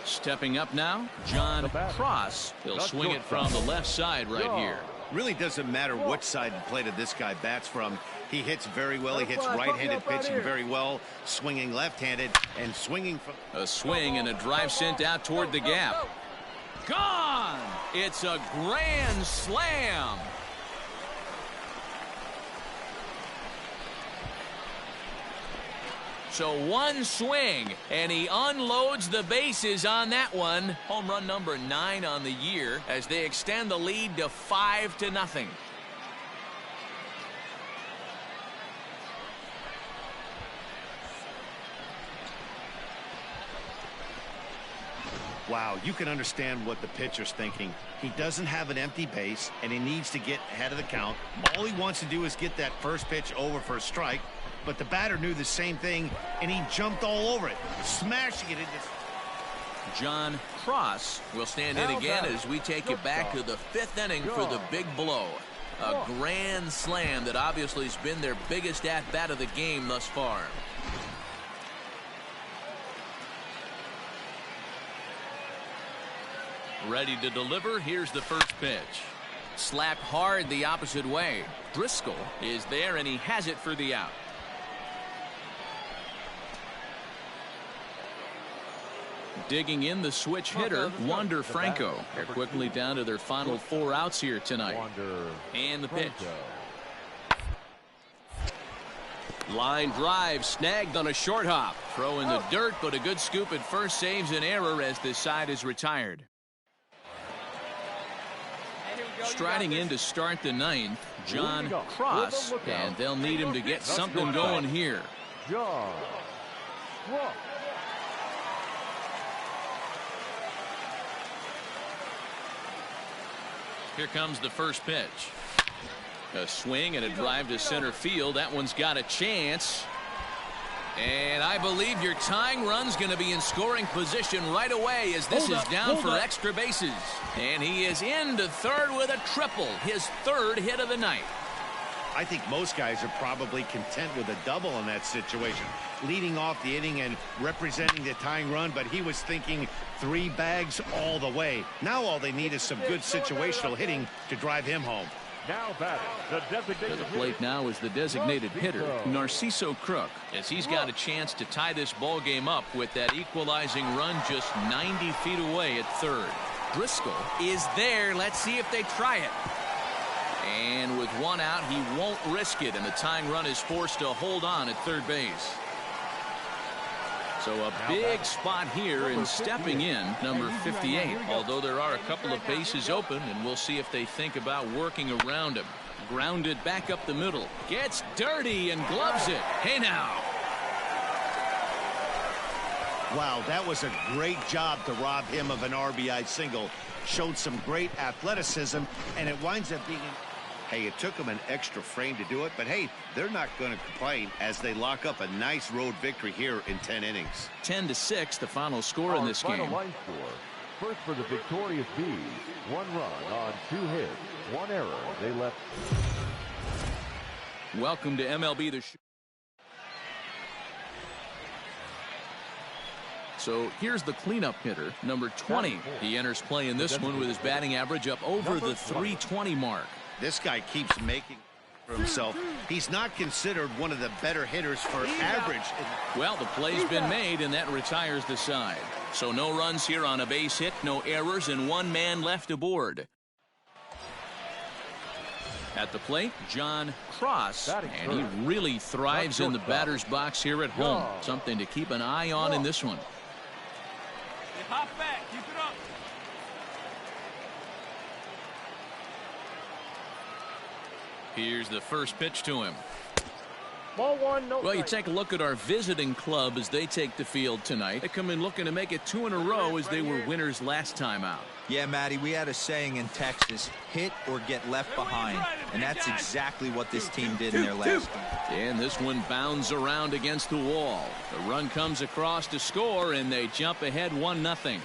Stepping up now, John Cross. He'll swing it from the left side right here. Really doesn't matter what side of the plate this guy bats from. He hits very well. He hits right-handed pitching very well, swinging left-handed and swinging from... A swing and a drive sent out toward the gap. Gone! It's a grand slam. So one swing, and he unloads the bases on that one. Home run number 9 on the year as they extend the lead to 5-0. Wow, you can understand what the pitcher's thinking. He doesn't have an empty base, and he needs to get ahead of the count. All he wants to do is get that first pitch over for a strike. But the batter knew the same thing, and he jumped all over it, smashing it into... John Cross will stand in again as we take it back to the 5th inning for the big blow. A grand slam that obviously has been their biggest at-bat of the game thus far. Ready to deliver. Here's the first pitch. Slapped hard the opposite way. Driscoll is there, and he has it for the out. Digging in the switch hitter, Wander Franco. They're quickly down to their final 4 outs here tonight. And the pitch. Line drive snagged on a short hop. Throw in the dirt, but a good scoop at first saves an error as this side is retired. Striding in to start the 9th, John Cross, and they'll need him to get something going here. John Cross. Here comes the first pitch. A swing and a drive to center field. That one's got a chance. And I believe your tying run's going to be in scoring position right away as this is down for extra bases. And he is into third with a triple, his 3rd hit of the night. I think most guys are probably content with a double in that situation. Leading off the inning and representing the tying run, but he was thinking 3 bags all the way. Now all they need is some good situational hitting to drive him home. Now batting, the designated to the plate now is the designated hitter, Narciso Crook, as he's got a chance to tie this ball game up with that equalizing run just 90 feet away at third. Driscoll is there. Let's see if they try it. And with 1 out, he won't risk it, and the tying run is forced to hold on at third base. So a big spot here, and stepping in, number 58. Although there are a couple of bases open, and we'll see if they think about working around him. Grounded back up the middle. Gets dirty and gloves it. Hey now. Wow, that was a great job to rob him of an RBI single. Showed some great athleticism, and it winds up being... Hey, it took them an extra frame to do it, but hey, they're not going to complain as they lock up a nice road victory here in 10 innings. 10-6, the final score in this game. Line score. First for the victorious Bees, 1 run on 2 hits, 1 error. They left. Welcome to MLB The Show. So here's the cleanup hitter, number 20. He enters play in this one with his batting average up over the 320 mark. This guy keeps making for himself. He's not considered one of the better hitters for average. Well, the play's been made, and that retires the side. So no runs here on a base hit, no errors, and 1 man left aboard. At the plate, John Cross, and he really thrives in the batter's box here at home. Something to keep an eye on in this one. Hop back, keep it up. Here's the first pitch to him. Ball 1, no. Well, you take a look at our visiting club as they take the field tonight. They come in looking to make it 2 in a row as they were winners last time out. Yeah, Matty, we had a saying in Texas, hit or get left behind. And that's exactly what this team did in their last game. And this one bounds around against the wall. The run comes across to score, and they jump ahead 1-0.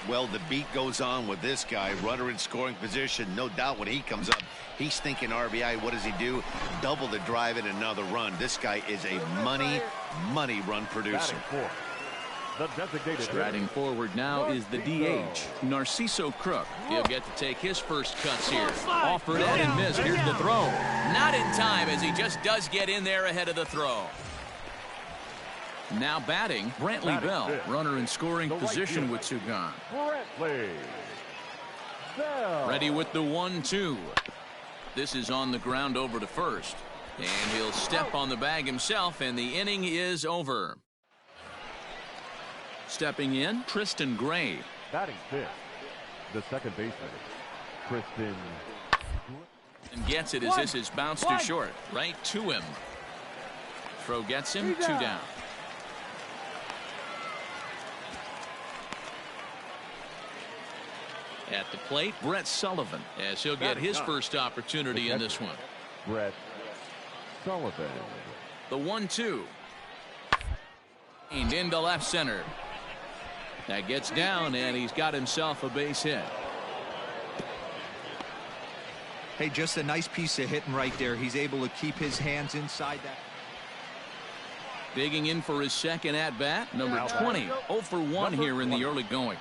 Well, the beat goes on with this guy. Runner in scoring position. No doubt when he comes up, he's thinking RBI. What does he do? Double the drive and another run. This guy is a money run producer. Striding forward now is the DH, Narciso Crook. He'll get to take his first cuts here. Offered out and missed. Here's the throw. Not in time, as he just does get in there ahead of the throw. Now batting, Brantley Bell, runner in scoring position with 2 gone. Ready with the 1-2. This is on the ground over to first. And he'll step on the bag himself, and the inning is over. Stepping in, Tristan Gray. Batting 5th, the second baseman, Tristan. And gets it as this is bounced too short. Right to him. Throw gets him, 2 down. At the plate, Brett Sullivan, as he'll get his first opportunity in this one. Brett Sullivan. The 1-2. And into left center. That gets down, and he's got himself a base hit. Hey, just a nice piece of hitting right there. He's able to keep his hands inside that. Digging in for his second at-bat, number 20. 0 for 1 here in the early going.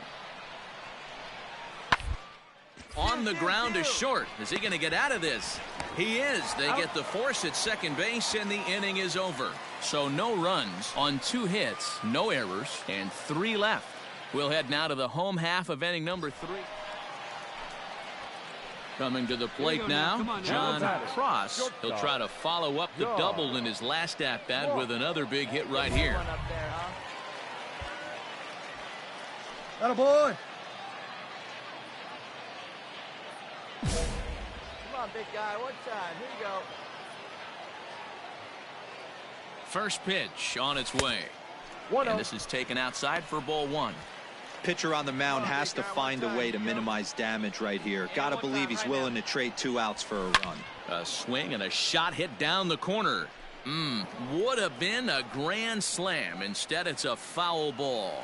On the ground is short. Is he going to get out of this? He is. They get the force at second base, and the inning is over. So no runs on 2 hits, no errors, and 3 left. We'll head now to the home half of inning number 3. Coming to the plate now, John Cross. He'll try to follow up the double in his last at-bat with another big hit right here. Atta boy. Come on, big guy. One time. Here you go. First pitch on its way. And this is taken outside for ball 1. Pitcher on the mound has to find a way to minimize damage right here. Gotta believe he's willing to trade 2 outs for a run. A swing and a shot hit down the corner. Would have been a grand slam. Instead, it's a foul ball.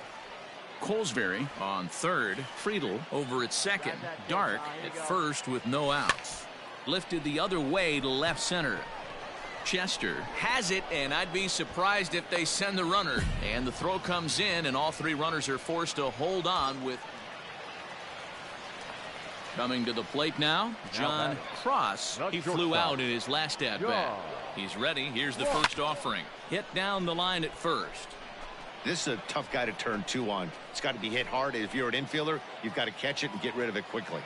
Colesbury on third. Friedel over at second. Dark at first with no outs. Lifted the other way to left center. Chester has it, and I'd be surprised if they send the runner. And the throw comes in, and all 3 runners are forced to hold on with. Coming to the plate now, John Cross. He flew out in his last at-bat. He's ready. Here's the first offering. Hit down the line at first. This is a tough guy to turn 2 on. It's got to be hit hard. If you're an infielder, you've got to catch it and get rid of it quickly.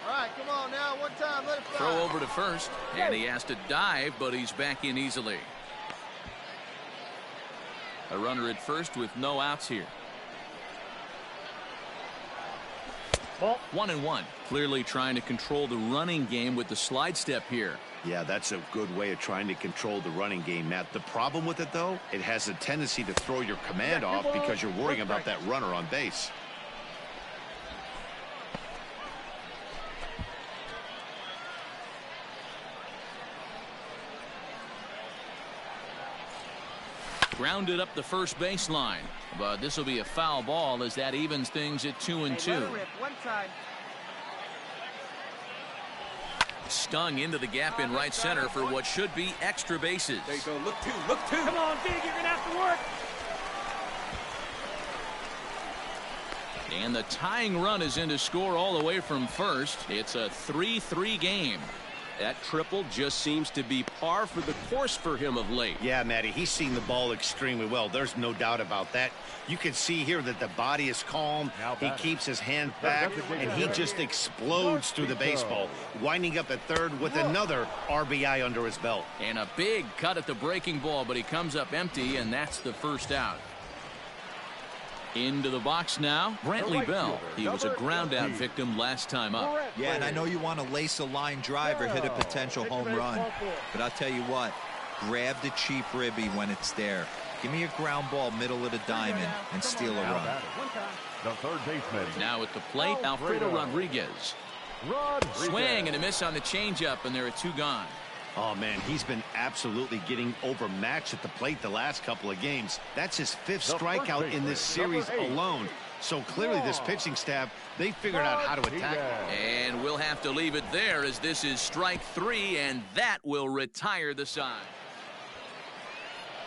All right, come on now. One time, let it fly. Throw over to first, and he has to dive, but he's back in easily. A runner at first with no outs here. 1-1. Clearly trying to control the running game with the slide step here. Yeah, that's a good way of trying to control the running game, Matt. The problem with it, though, it has a tendency to throw your command off because you're worrying about that runner on base. Grounded up the first baseline, but this will be a foul ball as that evens things at 2-2. Stung into the gap in right center for what should be extra bases. There you go. Look two. Look two. Come on, Big. You're going to have to work. And the tying run is in to score all the way from first. It's a 3-3 game. That triple just seems to be par for the course for him of late. Yeah, Matty, he's seen the ball extremely well. There's no doubt about that. You can see here that the body is calm. He keeps his hand back, and he just explodes through the baseball, winding up at third with another RBI under his belt. And a big cut at the breaking ball, but he comes up empty, and that's the first out. Into the box now, Brantley Bell. He was a ground-out victim last time up. Yeah, and I know you want to lace a line drive or hit a potential home run, but I'll tell you what, grab the cheap ribby when it's there. Give me a ground ball middle of the diamond and steal a run. The third baseman. Now at the plate, Alfredo Rodriguez. Swing and a miss on the changeup, and there are two gone. Oh, man, he's been absolutely getting overmatched at the plate the last couple of games. That's his fifth strikeout in this series alone. So clearly this pitching staff, they figured out how to attack him. And we'll have to leave it there as this is strike three, and that will retire the side.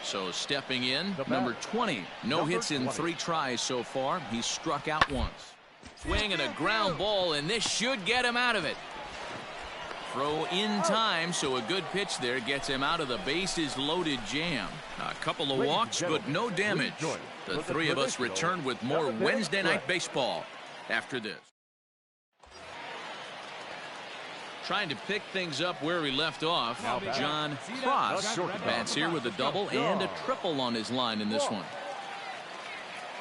So stepping in, number 20. No hits in 3 tries so far. He's struck out once. Swing and a ground ball, and this should get him out of it. Throw in time, so a good pitch there gets him out of the bases loaded jam. A couple of walks, but no damage. The three of us return with more Wednesday Night Baseball after this. Trying to pick things up where we left off, John Cross bats here with a double and a triple on his line in this one.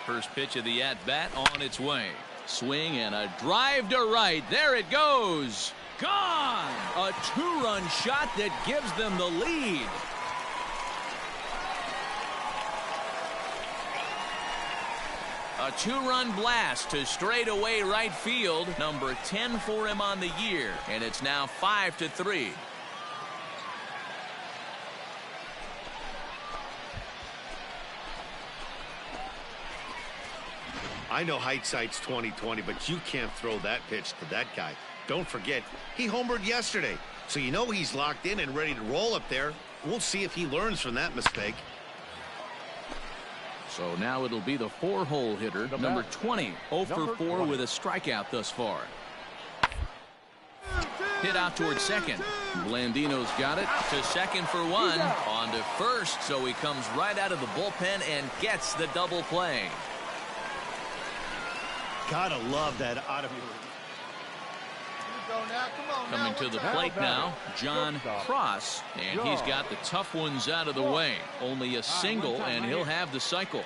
First pitch of the at-bat on its way. Swing and a drive to right. There it goes. Gone! A 2-run shot that gives them the lead. A 2-run blast to straightaway right field. Number 10 for him on the year. And it's now 5-3. I know hindsight's 20/20, but you can't throw that pitch to that guy. Don't forget, he homered yesterday. So you know he's locked in and ready to roll up there. We'll see if he learns from that mistake. So now it'll be the 4-hole hitter, number 20, 0 for 4 with a strikeout thus far. Hit out towards second. Blandino's got it to second for 1. On to first, so he comes right out of the bullpen and gets the double play. Gotta love that out of Coming to the plate now, John Cross, and he's got the tough ones out of the way. Only a single, and he'll have the cycle.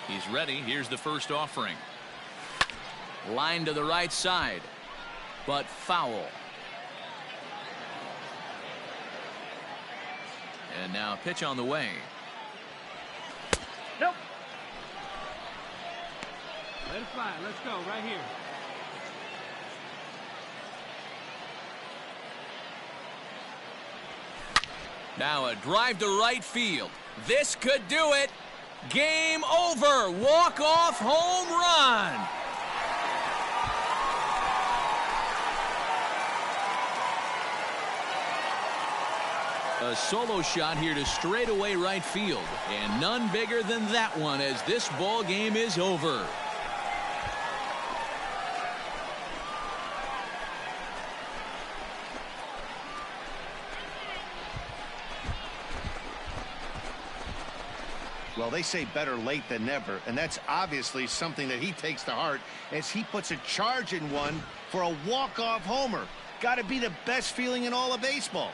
He's ready. Here's the first offering. Line to the right side, but foul. And now pitch on the way. Nope. Let it fly. Let's go right here. Now a drive to right field. This could do it. Game over. Walk-off home run. A solo shot here to straightaway right field. And none bigger than that one as this ball game is over. Well, they say better late than never, and that's obviously something that he takes to heart as he puts a charge in one for a walk-off homer. Got to be the best feeling in all of baseball.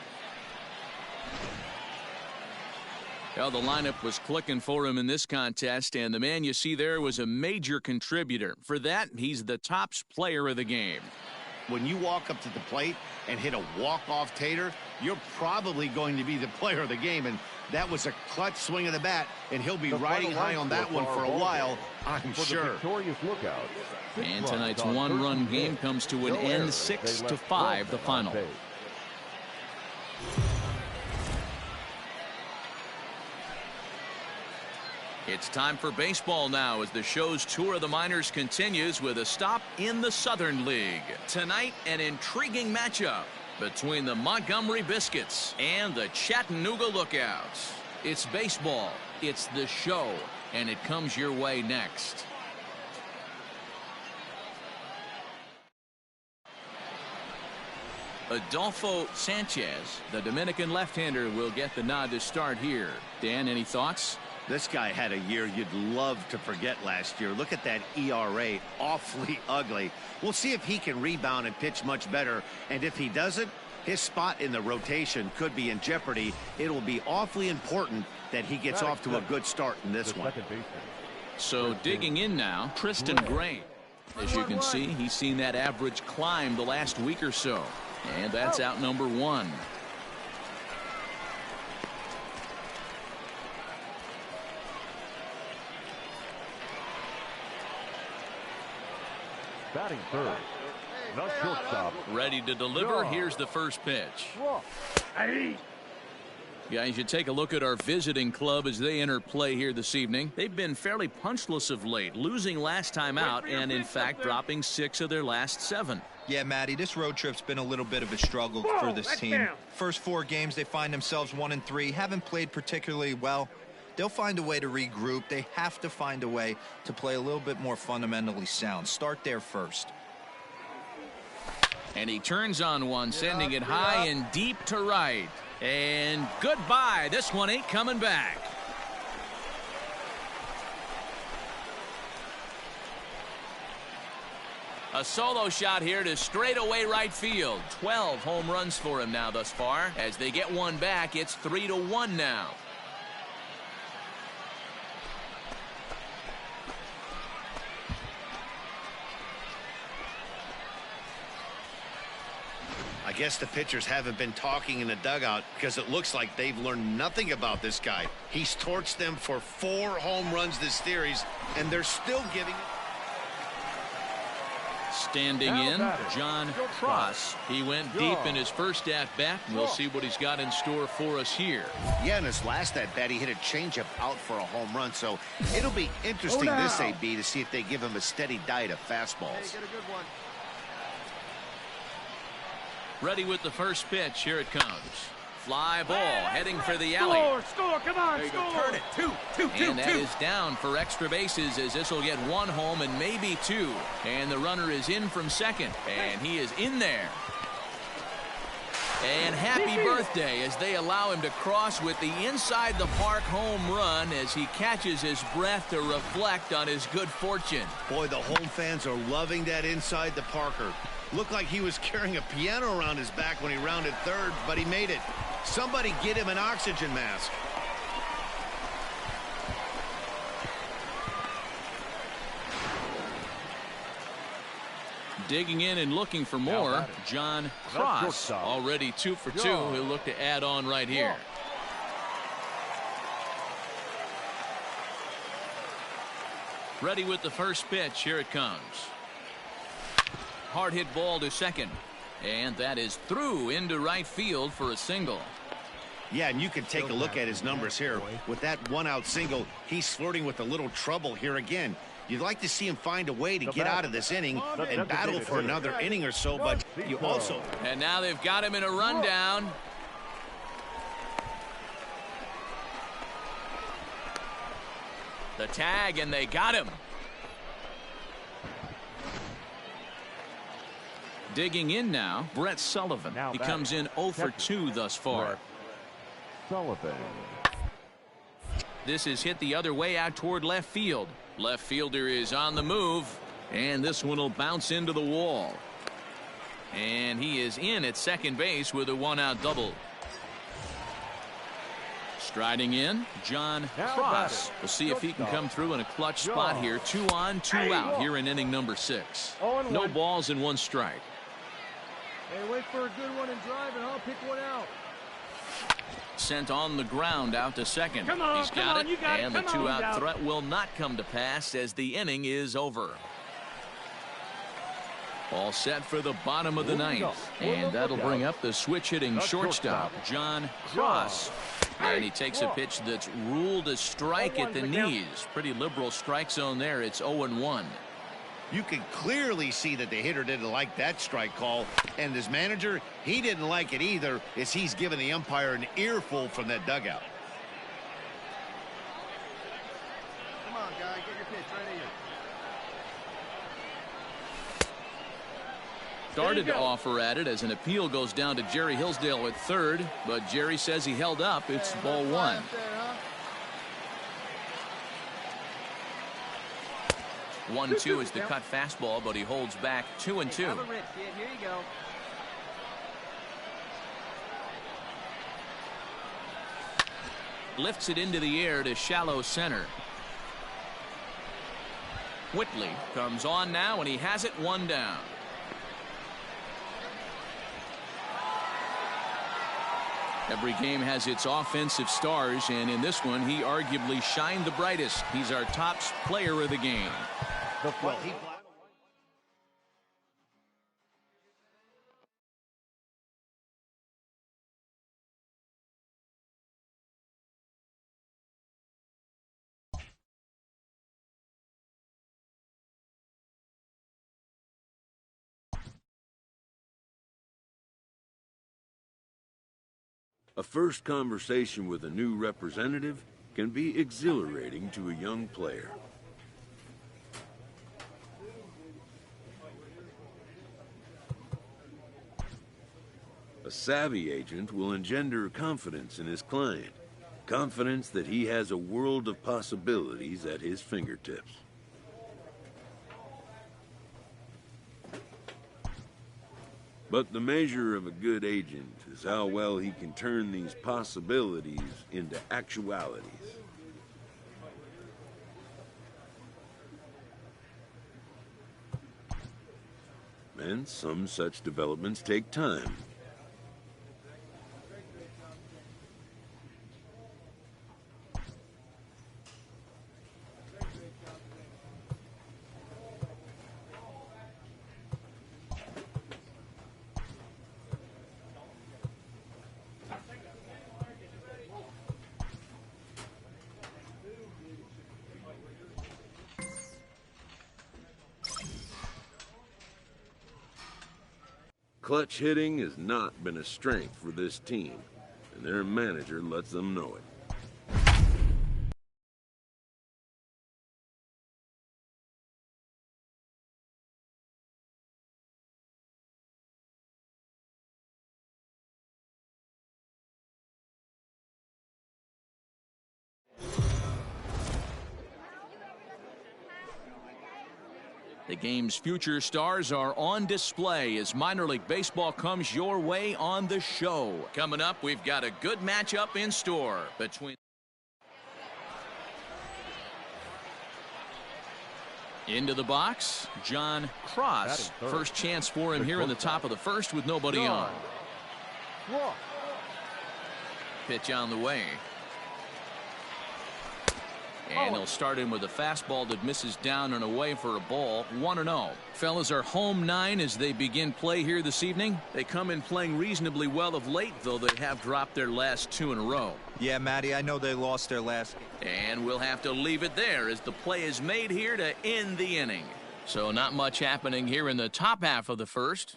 Well, the lineup was clicking for him in this contest, and the man you see there was a major contributor. For that, he's the top player of the game. When you walk up to the plate and hit a walk-off tater, you're probably going to be the player of the game. And that was a clutch swing of the bat, and he'll be riding high on that one for a while, I'm sure. And tonight's one-run game comes to an end, 6-5, the final. It's time for baseball now as the show's tour of the minors continues with a stop in the Southern League. Tonight, an intriguing matchup between the Montgomery Biscuits and the Chattanooga Lookouts. It's baseball, it's the show, and it comes your way next. Adolfo Sanchez, the Dominican left-hander, will get the nod to start here. Dan, any thoughts? This guy had a year you'd love to forget last year. Look at that ERA, awfully ugly. We'll see if he can rebound and pitch much better. And if he doesn't, his spot in the rotation could be in jeopardy. It will be awfully important that he gets off to a good start in this one. So digging in now, Tristan Gray. As you can see, he's seen that average climb the last week or so. And that's out number one. Batting third, the shortstop. Ready to deliver. Here's the first pitch. Guys, you take a look at our visiting club as they enter play here this evening. They've been fairly punchless of late, losing last time out and, in fact, dropping 6 of their last 7. Yeah, Matty, this road trip's been a little bit of a struggle for this team. First 4 games, they find themselves 1-3, haven't played particularly well. They'll find a way to regroup. They have to find a way to play a little bit more fundamentally sound. Start there first. And he turns on one, sending it high and deep to right. And goodbye. This one ain't coming back. A solo shot here to straightaway right field. 12 home runs for him now thus far. As they get one back, it's 3-1 now. I guess the pitchers haven't been talking in the dugout because it looks like they've learned nothing about this guy. He's torched them for 4 home runs this series, and they're still giving it. Standing in, John Cross. He went deep in his first at-bat. We'll see what he's got in store for us here. Yeah, in his last at-bat, he hit a changeup out for a home run, so it'll be interesting this AB to see if they give him a steady diet of fastballs. Get a good one. Ready with the first pitch. Here it comes. Fly ball heading for the alley. Score, come on, score. Turn it, 2. And that is down for extra bases as this will get 1 home and maybe 2. And the runner is in from second. And he is in there. And happy birthday as they allow him to cross with the inside the park home run as he catches his breath to reflect on his good fortune. Boy, the home fans are loving that inside the Parker. Looked like he was carrying a piano around his back when he rounded third, but he made it. Somebody get him an oxygen mask. Digging in and looking for more, John Cross, already 2 for 2. He'll look to add on right here. Ready with the first pitch. Here it comes. Hard hit ball to second. And that is through into right field for a single. Yeah, and you can take a look at his numbers here. With that 1-out single, he's flirting with a little trouble here again. You'd like to see him find a way to get out of this inning and battle for another inning or so, but you also... And now they've got him in a rundown. The tag, and they got him. Digging in now, Brett Sullivan. He comes in 0 for 2 thus far. Sullivan. This is hit the other way out toward left field. Left fielder is on the move, and this one will bounce into the wall. And he is in at second base with a 1-out double. Striding in, John Cross. We'll see if he can come through in a clutch spot here. 2 on, 2 out here in inning number 6. No balls and 1 strike. Hey, wait for a good one and drive, and I'll pick one out. Sent on the ground out to second. Come on, He's got it, you got and it. the two-out threat will not come to pass as the inning is over. All set for the bottom of the ninth, and that'll bring up the switch-hitting shortstop, John Cross. And he takes a pitch that's ruled a strike at the knees. Pretty liberal strike zone there. It's 0-1. You can clearly see that the hitter didn't like that strike call, and his manager, he didn't like it either, as he's giving the umpire an earful from that dugout. Come on, guy, get your pitch right here. Started to offer at it as an appeal goes down to Jerry Hillsdale at third, but Jerry says he held up. It's ball one. 1-2 is the cut fastball, but he holds back 2-2. Have a rip, kid. Here you go. Lifts it into the air to shallow center. Whitley comes on now, and he has it one down. Every game has its offensive stars, and in this one, he arguably shined the brightest. He's our top player of the game. Well, A first conversation with a new representative can be exhilarating to a young player. A savvy agent will engender confidence in his client, confidence that he has a world of possibilities at his fingertips. But the measure of a good agent is how well he can turn these possibilities into actualities. And some such developments take time. Clutch hitting has not been a strength for this team, and their manager lets them know it. The game's future stars are on display as minor league baseball comes your way on the show. Coming up, we've got a good matchup in store between into the box, John Cross. First chance for him here in the top of the first with nobody on. Pitch on the way. And he'll start in with a fastball that misses down and away for a ball. 1-0. Fellas are home 9 as they begin play here this evening. They come in playing reasonably well of late, though they have dropped their last 2 in a row. Yeah, Matty, I know they lost their last game. And we'll have to leave it there as the play is made here to end the inning. So not much happening here in the top half of the first.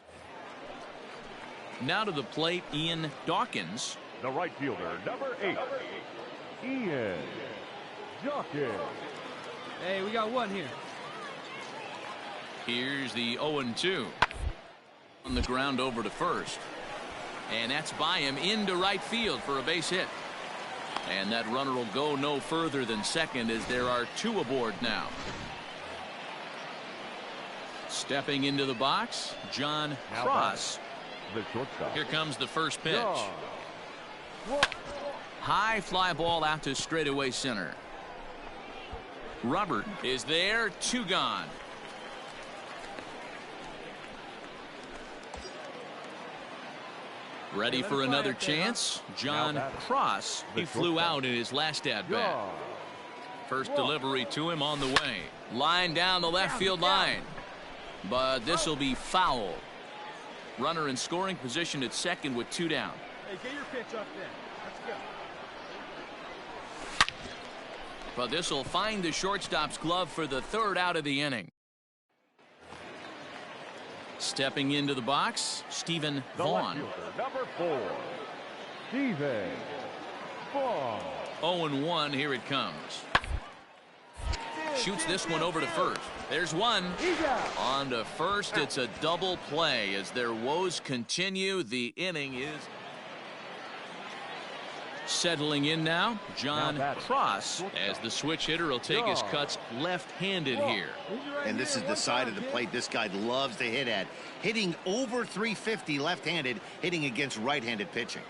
Now to the plate, Ian Dawkins. The right fielder, number 8, Ian Dawkins. Hey, we got one here. Here's the 0-2. On the ground over to first. And that's by him into right field for a base hit. And that runner will go no further than second as there are 2 aboard now. Stepping into the box, John Cross. The shortstop. Here comes the first pitch. High fly ball out to straightaway center. Robert is there, 2 gone. Ready for another chance? John Cross. He flew out in his last at-bat. First delivery to him on the way. Line down the left field line. But this will be foul. Runner in scoring position at second with 2 down. Hey, get your pitch up there. Let's go. But this will find the shortstop's glove for the 3rd out of the inning. Stepping into the box, Stephen Vaughn. Number 4, Stephen Vaughn. 0-1, here it comes. Shoots this one over to first. There's one. On to first, it's a double play as their woes continue. The inning is settling in now. John Cross, as the switch hitter, will take his cuts left-handed here. And this is the side of the plate this guy loves to hit at. Hitting over 350 left-handed, hitting against right-handed pitching.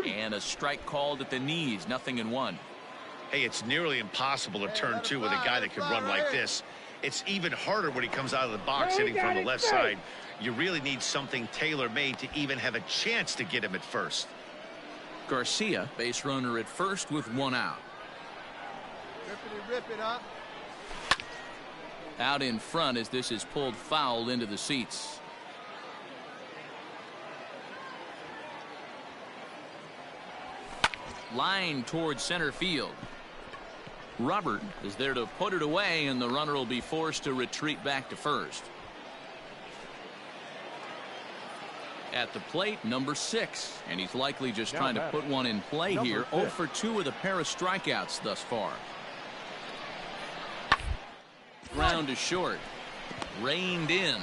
And a strike called at the knees, 0-1. Hey, it's nearly impossible to turn 2 with a guy that can run like this. It's even harder when he comes out of the box hitting from the left side. You really need something tailor-made to even have a chance to get him at first. Garcia, base runner at first with 1 out. Rip it up. Out in front as this is pulled foul into the seats. Line towards center field. Robert is there to put it away, and the runner will be forced to retreat back to first. At the plate, number 6, and he's likely just trying to put one in play here. 0 for 2 with a pair of strikeouts thus far. Ground to short. Reined in.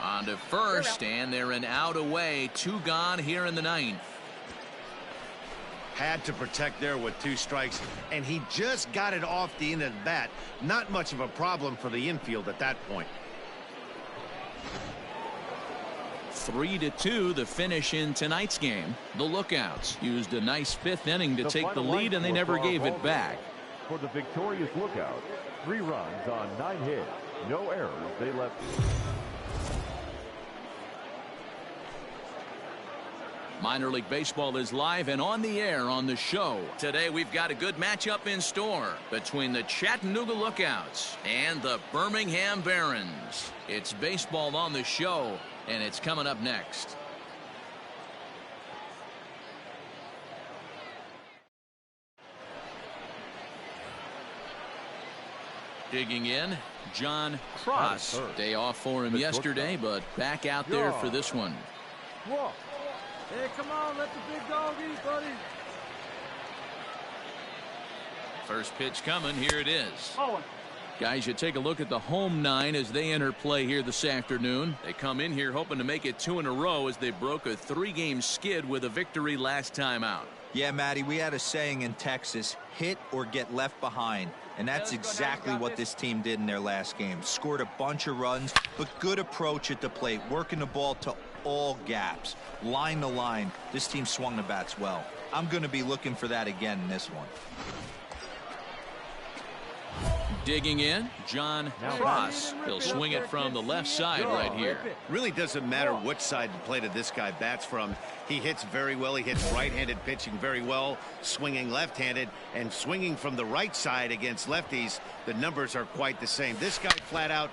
On to first, and they're an out away. 2 gone here in the 9th. Had to protect there with 2 strikes, and he just got it off the end of the bat. Not much of a problem for the infield at that point. 3-2 the finish in tonight's game. The Lookouts used a nice 5th inning to take the lead, and they never gave it back. For the victorious Lookouts, 3 runs on 9 hits, no errors. They left. Minor League Baseball is live and on the air on the show. Today we've got a good matchup in store between the Chattanooga Lookouts and the Birmingham Barons. It's baseball on the show, and it's coming up next. Digging in, John Cross. Day off for him yesterday, but back out there for this one. Hey, come on, let the big dog eat, buddy. First pitch coming. Here it is. Guys, you take a look at the home 9 as they enter play here this afternoon. They come in here hoping to make it 2 in a row as they broke a 3-game skid with a victory last time out. Yeah, Matty, we had a saying in Texas, hit or get left behind. And that's exactly what this team did in their last game. Scored a bunch of runs, but good approach at the plate, working the ball to all gaps, line to line. This team swung the bats well. I'm going to be looking for that again in this one. Digging in, John Cross. He'll swing it from the left side right here. Really doesn't matter which side the plate of this guy bats from. He hits very well. He hits right-handed pitching very well, swinging left-handed, and swinging from the right side against lefties. The numbers are quite the same. This guy flat out.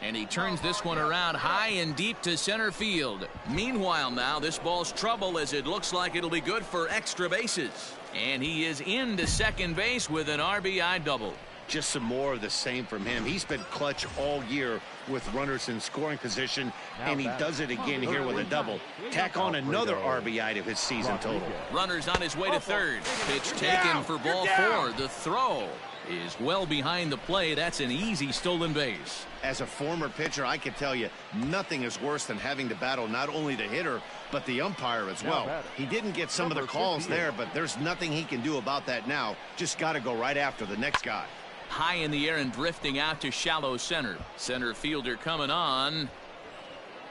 And he turns this one around high and deep to center field. Meanwhile now, this ball's trouble as it looks like it'll be good for extra bases. And he is into second base with an RBI double. Just some more of the same from him. He's been clutch all year with runners in scoring position, and he does it again here with a double. Tack on another RBI to his season total. Runner's on his way to third. Pitch taken for ball 4. The throw is well behind the play. That's an easy stolen base. As a former pitcher, I can tell you nothing is worse than having to battle not only the hitter but the umpire as well. He didn't get some of the calls there, but there's nothing he can do about that now. Just got to go right after the next guy. High in the air and drifting out to shallow center. Center fielder coming on.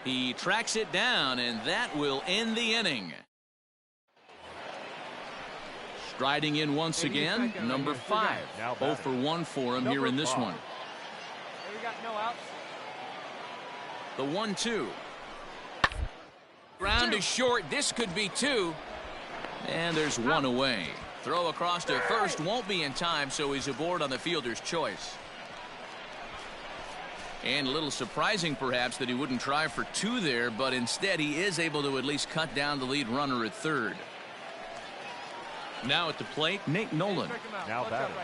He tracks it down, and that will end the inning. Striding in once again, number 5. 0 for 1 for him here in this one. We got no outs. The 1-2. Ground is short. This could be two. And there's one away. Throw across to first won't be in time, so he's aboard on the fielder's choice. And a little surprising, perhaps, that he wouldn't try for two there, but instead he is able to at least cut down the lead runner at third. Now at the plate, Nate Nolan. Now batting,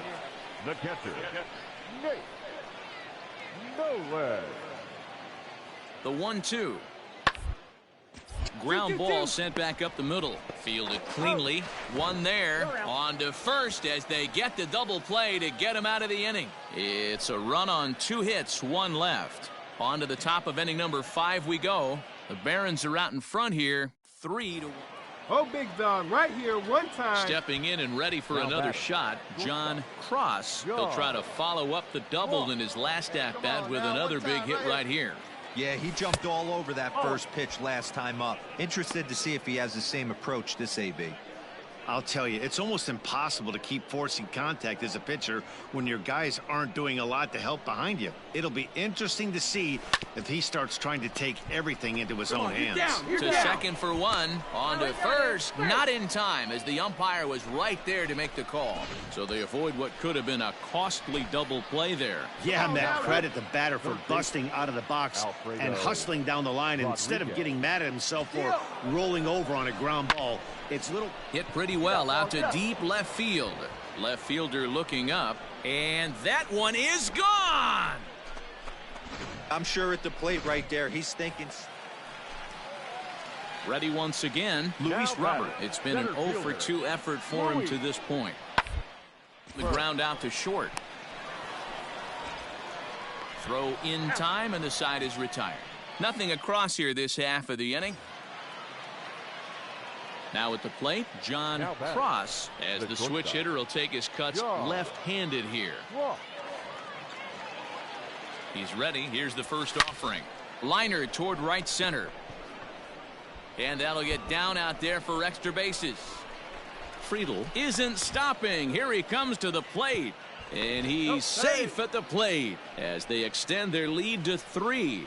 the catcher, Nate Nolan. The 1-2. Ground ball sent back up the middle. Fielded cleanly. One there. On to first as they get the double play to get him out of the inning. It's a run on 2 hits, 1 left. On to the top of inning number 5 we go. The Barons are out in front here, 3-1. Oh, big dog, right here, one time. Stepping in and ready for another shot, John Cross. He'll try to follow up the double in his last at-bat with another big hit right here. Yeah, he jumped all over that first pitch last time up. Interested to see if he has the same approach this AB. I'll tell you, it's almost impossible to keep forcing contact as a pitcher when your guys aren't doing a lot to help behind you. It'll be interesting to see if he starts trying to take everything into his own hands. To second for one. On to first. Not in time as the umpire was right there to make the call. So they avoid what could have been a costly double play there. Yeah, Matt, credit the batter for busting out of the box and hustling down the line instead of getting mad at himself for rolling over on a ground ball. It's little hit pretty well out to deep left field. Left fielder looking up, and that one is gone. I'm sure at the plate right there, he's thinking. Ready once again, Luis Robert. It's been an 0 for 2 effort for him to this point. The ground out to short. Throw in time, and the side is retired. Nothing across here this half of the inning. Now at the plate, John Cross, as the switch hitter will take his cuts left-handed here. He's ready. Here's the first offering. Liner toward right center. And that'll get down out there for extra bases. Friedel isn't stopping. Here he comes to the plate. And he's safe at the plate as they extend their lead to 3.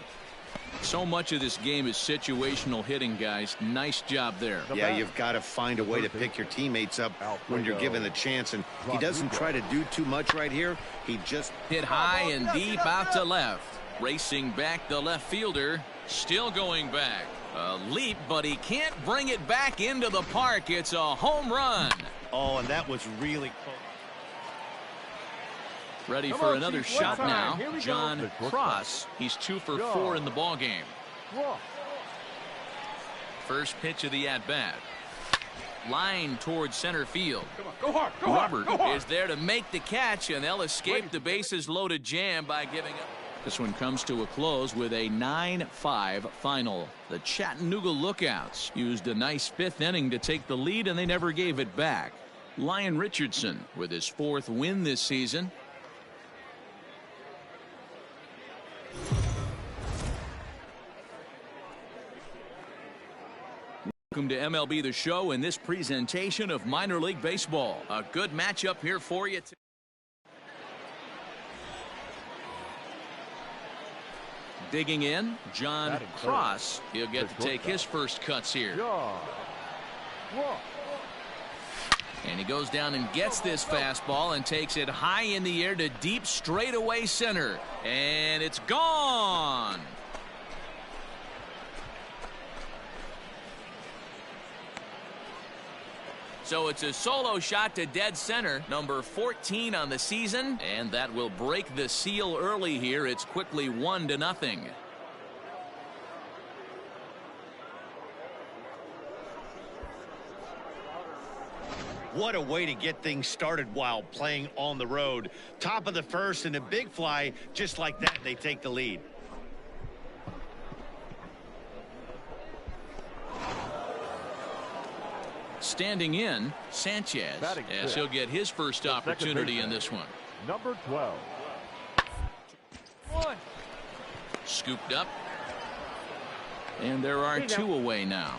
So much of this game is situational hitting, guys. Nice job there. Yeah, you've got to find a way to pick your teammates up when you're given the chance, and he doesn't try to do too much right here. He just hit high and deep out to left. Racing back the left fielder. Still going back. A leap, but he can't bring it back into the park. It's a home run. Oh, and that was really close. Ready for another shot now. John Cross. He's 2 for 4 in the ball game. First pitch of the at-bat. Line towards center field. Go hard, Robert is there to make the catch, and they'll escape the bases loaded jam by giving up. This one comes to a close with a 9-5 final. The Chattanooga Lookouts used a nice 5th inning to take the lead, and they never gave it back. Lyon Richardson with his 4th win this season. Welcome to MLB The Show in this presentation of minor league baseball. A good matchup here for you. Digging in, John Cross. He'll get to take his first cuts here. And he goes down and gets this fastball and takes it high in the air to deep straightaway center. And it's gone. So it's a solo shot to dead center, number 14 on the season, and that will break the seal early here. It's quickly 1-0. What a way to get things started while playing on the road. Top of the first and a big fly, just like that, they take the lead. Standing in, Sanchez, as he'll get his first opportunity in this one. Number 12. Scooped up. And there are 2 away now.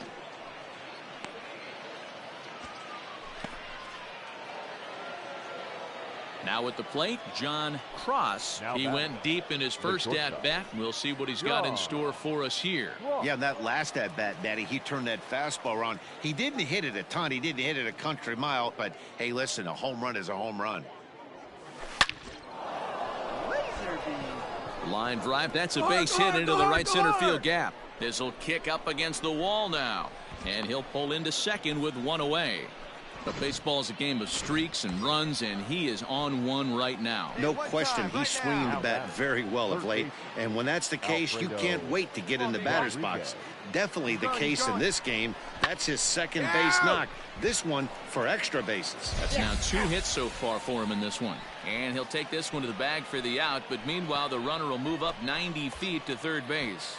Now at the plate, John Cross. He went deep in his first at-bat. We'll see what he's got in store for us here. Yeah, that last at-bat, Daddy, he turned that fastball around. He didn't hit it a ton. He didn't hit it a country mile. But, hey, listen, a home run is a home run. Line drive. That's a base hit into the right center field gap. This will kick up against the wall now. And he'll pull into second with one away. But baseball is a game of streaks and runs, and he is on one right now. No question, he's swinging the bat very well of late. And when that's the case, you can't wait to get in the batter's box. Definitely the case in this game. That's his second base knock. This one for extra bases. That's now 2 hits so far for him in this one. And he'll take this one to the bag for the out. But meanwhile, the runner will move up 90 feet to third base.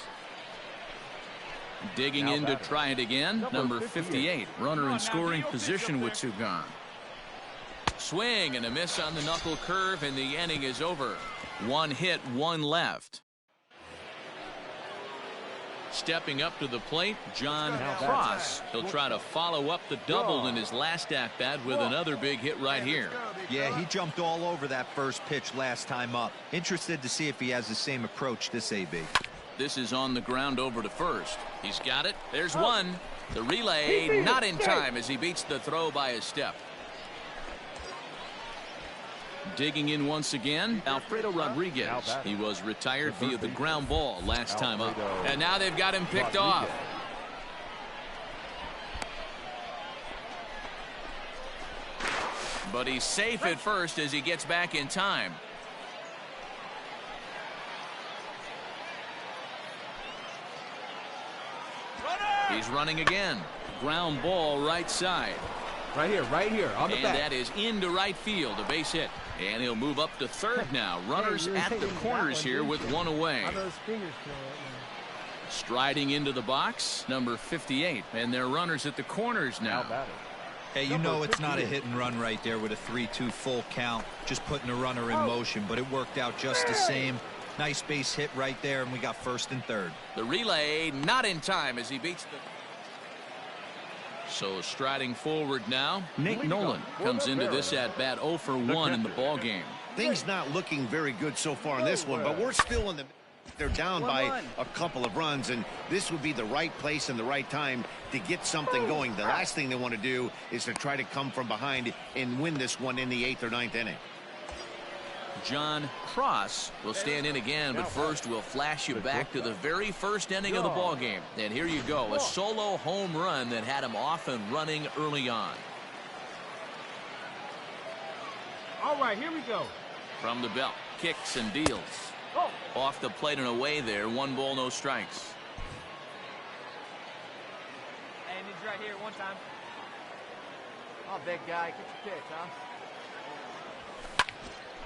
Digging in to try it again, number 58. Runner in scoring position with 2 gone. Swing and a miss on the knuckle curve, and the inning is over. 1 hit, 1 left. Stepping up to the plate, John Cross. He'll try to follow up the double in his last at-bat with another big hit right here. Yeah, he jumped all over that first pitch last time up. Interested to see if he has the same approach this AB. This is on the ground over to first. He's got it. There's one. The relay not in time as he beats the throw by a step. Digging in once again, Alfredo Rodriguez. He was retired via the ground ball last time up. And now they've got him picked off. But he's safe at first as he gets back in time. He's running again. Ground ball right side. Right here, on the back. And that is into right field, a base hit. And he'll move up to third now. Runners at the corners here with 1 away. Striding into the box, number 58. And they're runners at the corners now. Hey, you know it's not a hit and run right there with a 3-2 full count. Just putting a runner in motion, but it worked out just the same. Nice base hit right there, and we got first and third. The relay not in time as he beats the... So striding forward now, Nick Nolan comes into this at-bat 0 for 1 in the ball game. Things not looking very good so far in this one, but we're still in the... They're down by a couple of runs, and this would be the right place and the right time to get something going. The last thing they want to do is to try to come from behind and win this one in the 8th or 9th inning. John Cross will stand in again, but first we'll flash you back to the very first inning of the ball game. And here you go, a solo home run that had him off and running early on. All right, here we go. From the belt, kicks and deals. Off the plate and away there, 1 ball, no strikes. And he's right here, 1 time. Oh, big guy, get your pitch, huh?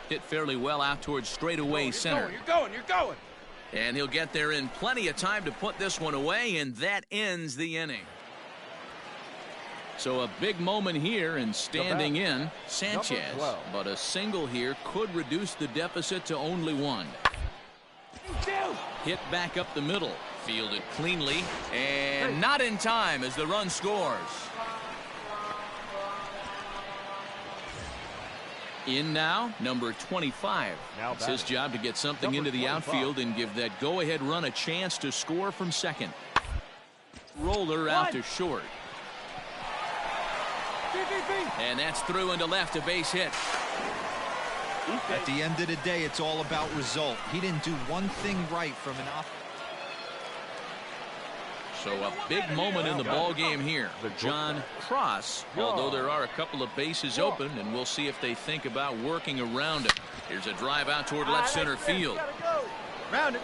Hit fairly well out towards straightaway center. You're going. And he'll get there in plenty of time to put this one away, and that ends the inning. So a big moment here, and standing in, Sanchez. But a single here could reduce the deficit to only 1. Hit back up the middle. Fielded cleanly, and not in time as the run scores. In now, number 25. It's his job to get something into the outfield and give that go-ahead run a chance to score from second. Roller out to short. And that's through into left, a base hit. At the end of the day, it's all about result. He didn't do one thing right from an off. So a big moment in the ball game here. John Cross, although there are a couple of bases open, and we'll see if they think about working around it. Here's a drive out toward left center field. Round it.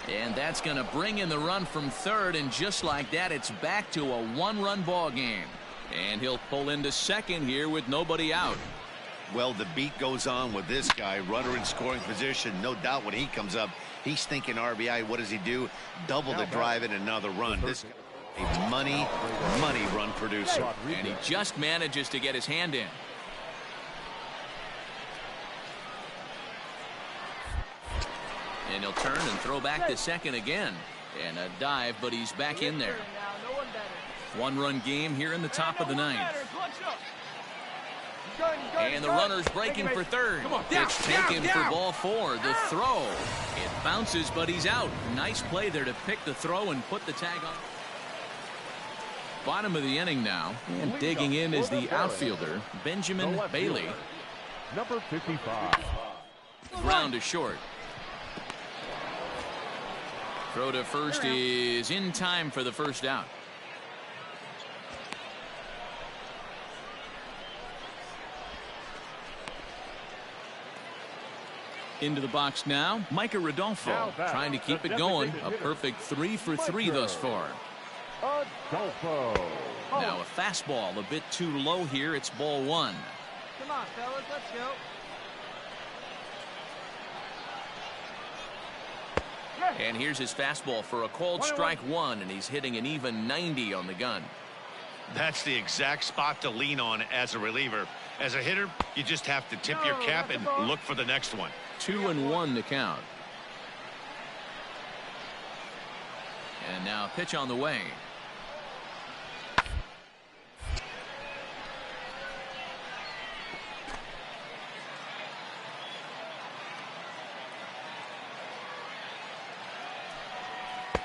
And that's going to bring in the run from third, and just like that, it's back to a 1-run ball game. And he'll pull into second here with nobody out. Well, the beat goes on with this guy, runner in scoring position. No doubt when he comes up, he's thinking RBI. What does he do? Double the drive and another run. This a money run producer. And he just manages to get his hand in. And he'll turn and throw back to second again. And a dive, but he's back in there. 1-run game here in the top of the 9th. And the runner's breaking for third. Pitch taken for ball 4. The throw. It bounces, but he's out. Nice play there to pick the throw and put the tag on. Bottom of the inning now. And digging in is the outfielder, Benjamin Bailey. Number 55. Ground to short. Throw to first is in time for the first out. Into the box now, Micah Rodolfo trying to keep it going. A perfect 3 for 3 thus far. Rodolfo. Now a fastball a bit too low here. It's ball 1. Come on, fellas, let's go. And here's his fastball for a called strike 1, and he's hitting an even 90 on the gun. That's the exact spot to lean on as a reliever. As a hitter, you just have to tip your cap and look for the next one. 2-1 to count. And now pitch on the way.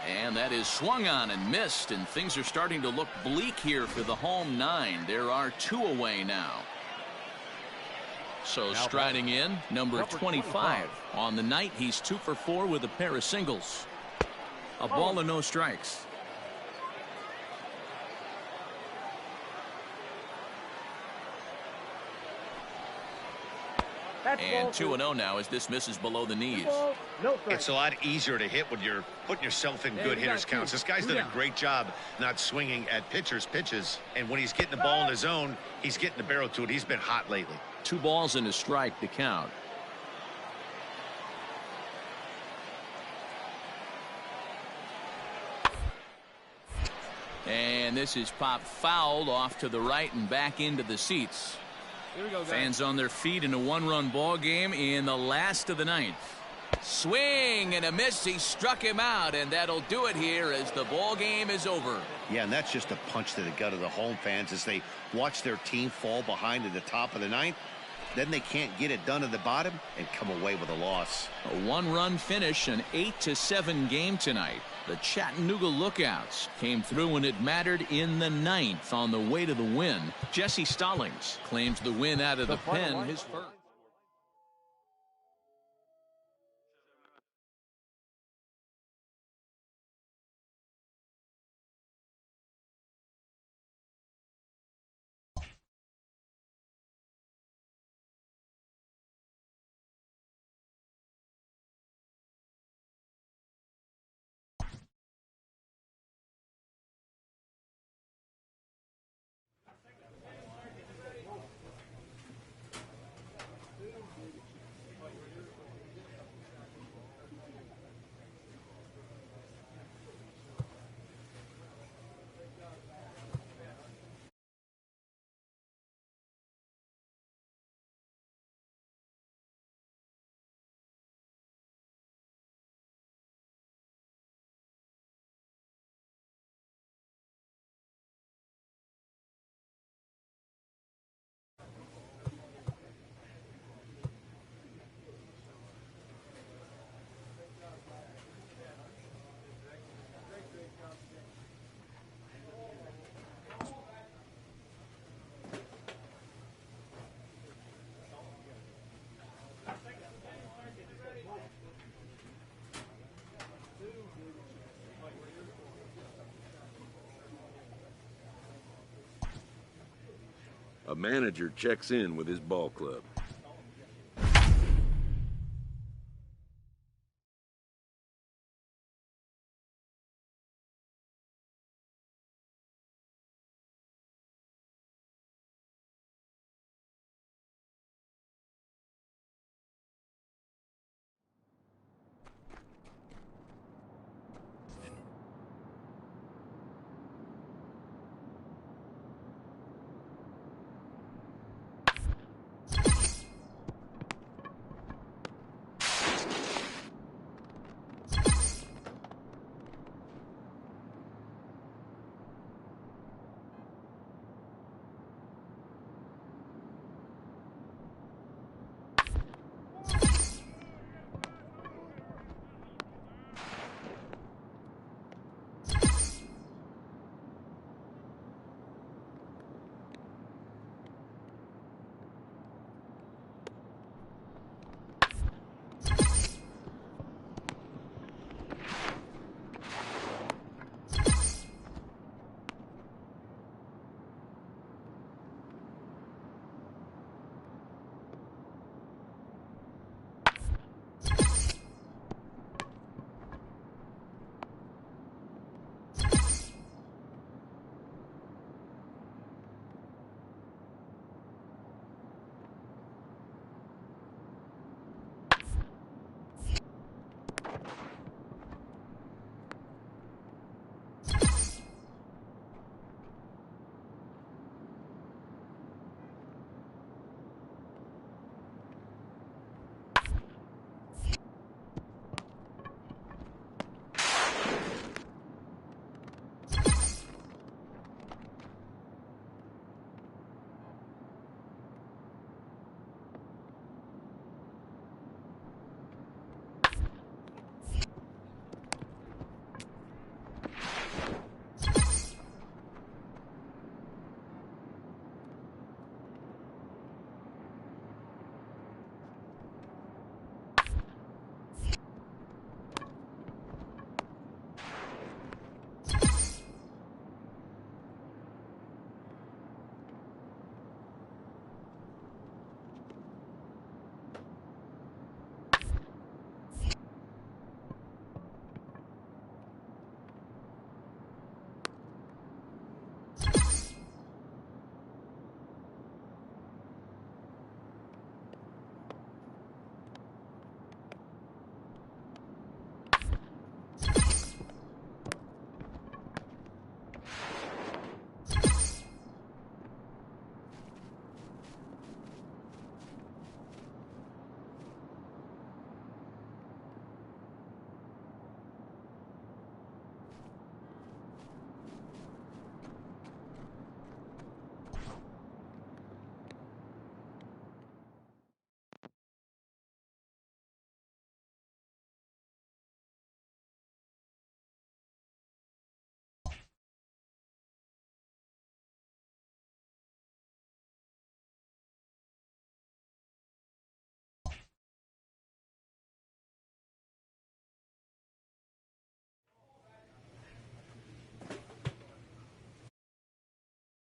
And that is swung on and missed, and things are starting to look bleak here for the home 9. There are 2 away now. So striding in, number 25. On the night, he's 2 for 4 with a pair of singles. A ball and no strikes. And 2-0 now as this misses below the knees. It's a lot easier to hit when you're putting yourself in good hitters' counts. This guy's done a great job not swinging at pitchers' pitches. And when he's getting the ball in the zone, he's getting the barrel to it. He's been hot lately. 2 balls and a strike to count. And this is popped fouled off to the right and back into the seats. Here we go, guys. Fans on their feet in a 1-run ball game in the last of the 9th. Swing and a miss. He struck him out, and that'll do it here as the ball game is over. Yeah, and that's just a punch to the gut of the home fans as they watch their team fall behind at the top of the 9th. Then they can't get it done at the bottom and come away with a loss. A 1-run finish, an 8-7 game tonight. The Chattanooga Lookouts came through when it mattered in the 9th on the way to the win. Jesse Stallings claims the win out of the pen, his first. A manager checks in with his ball club.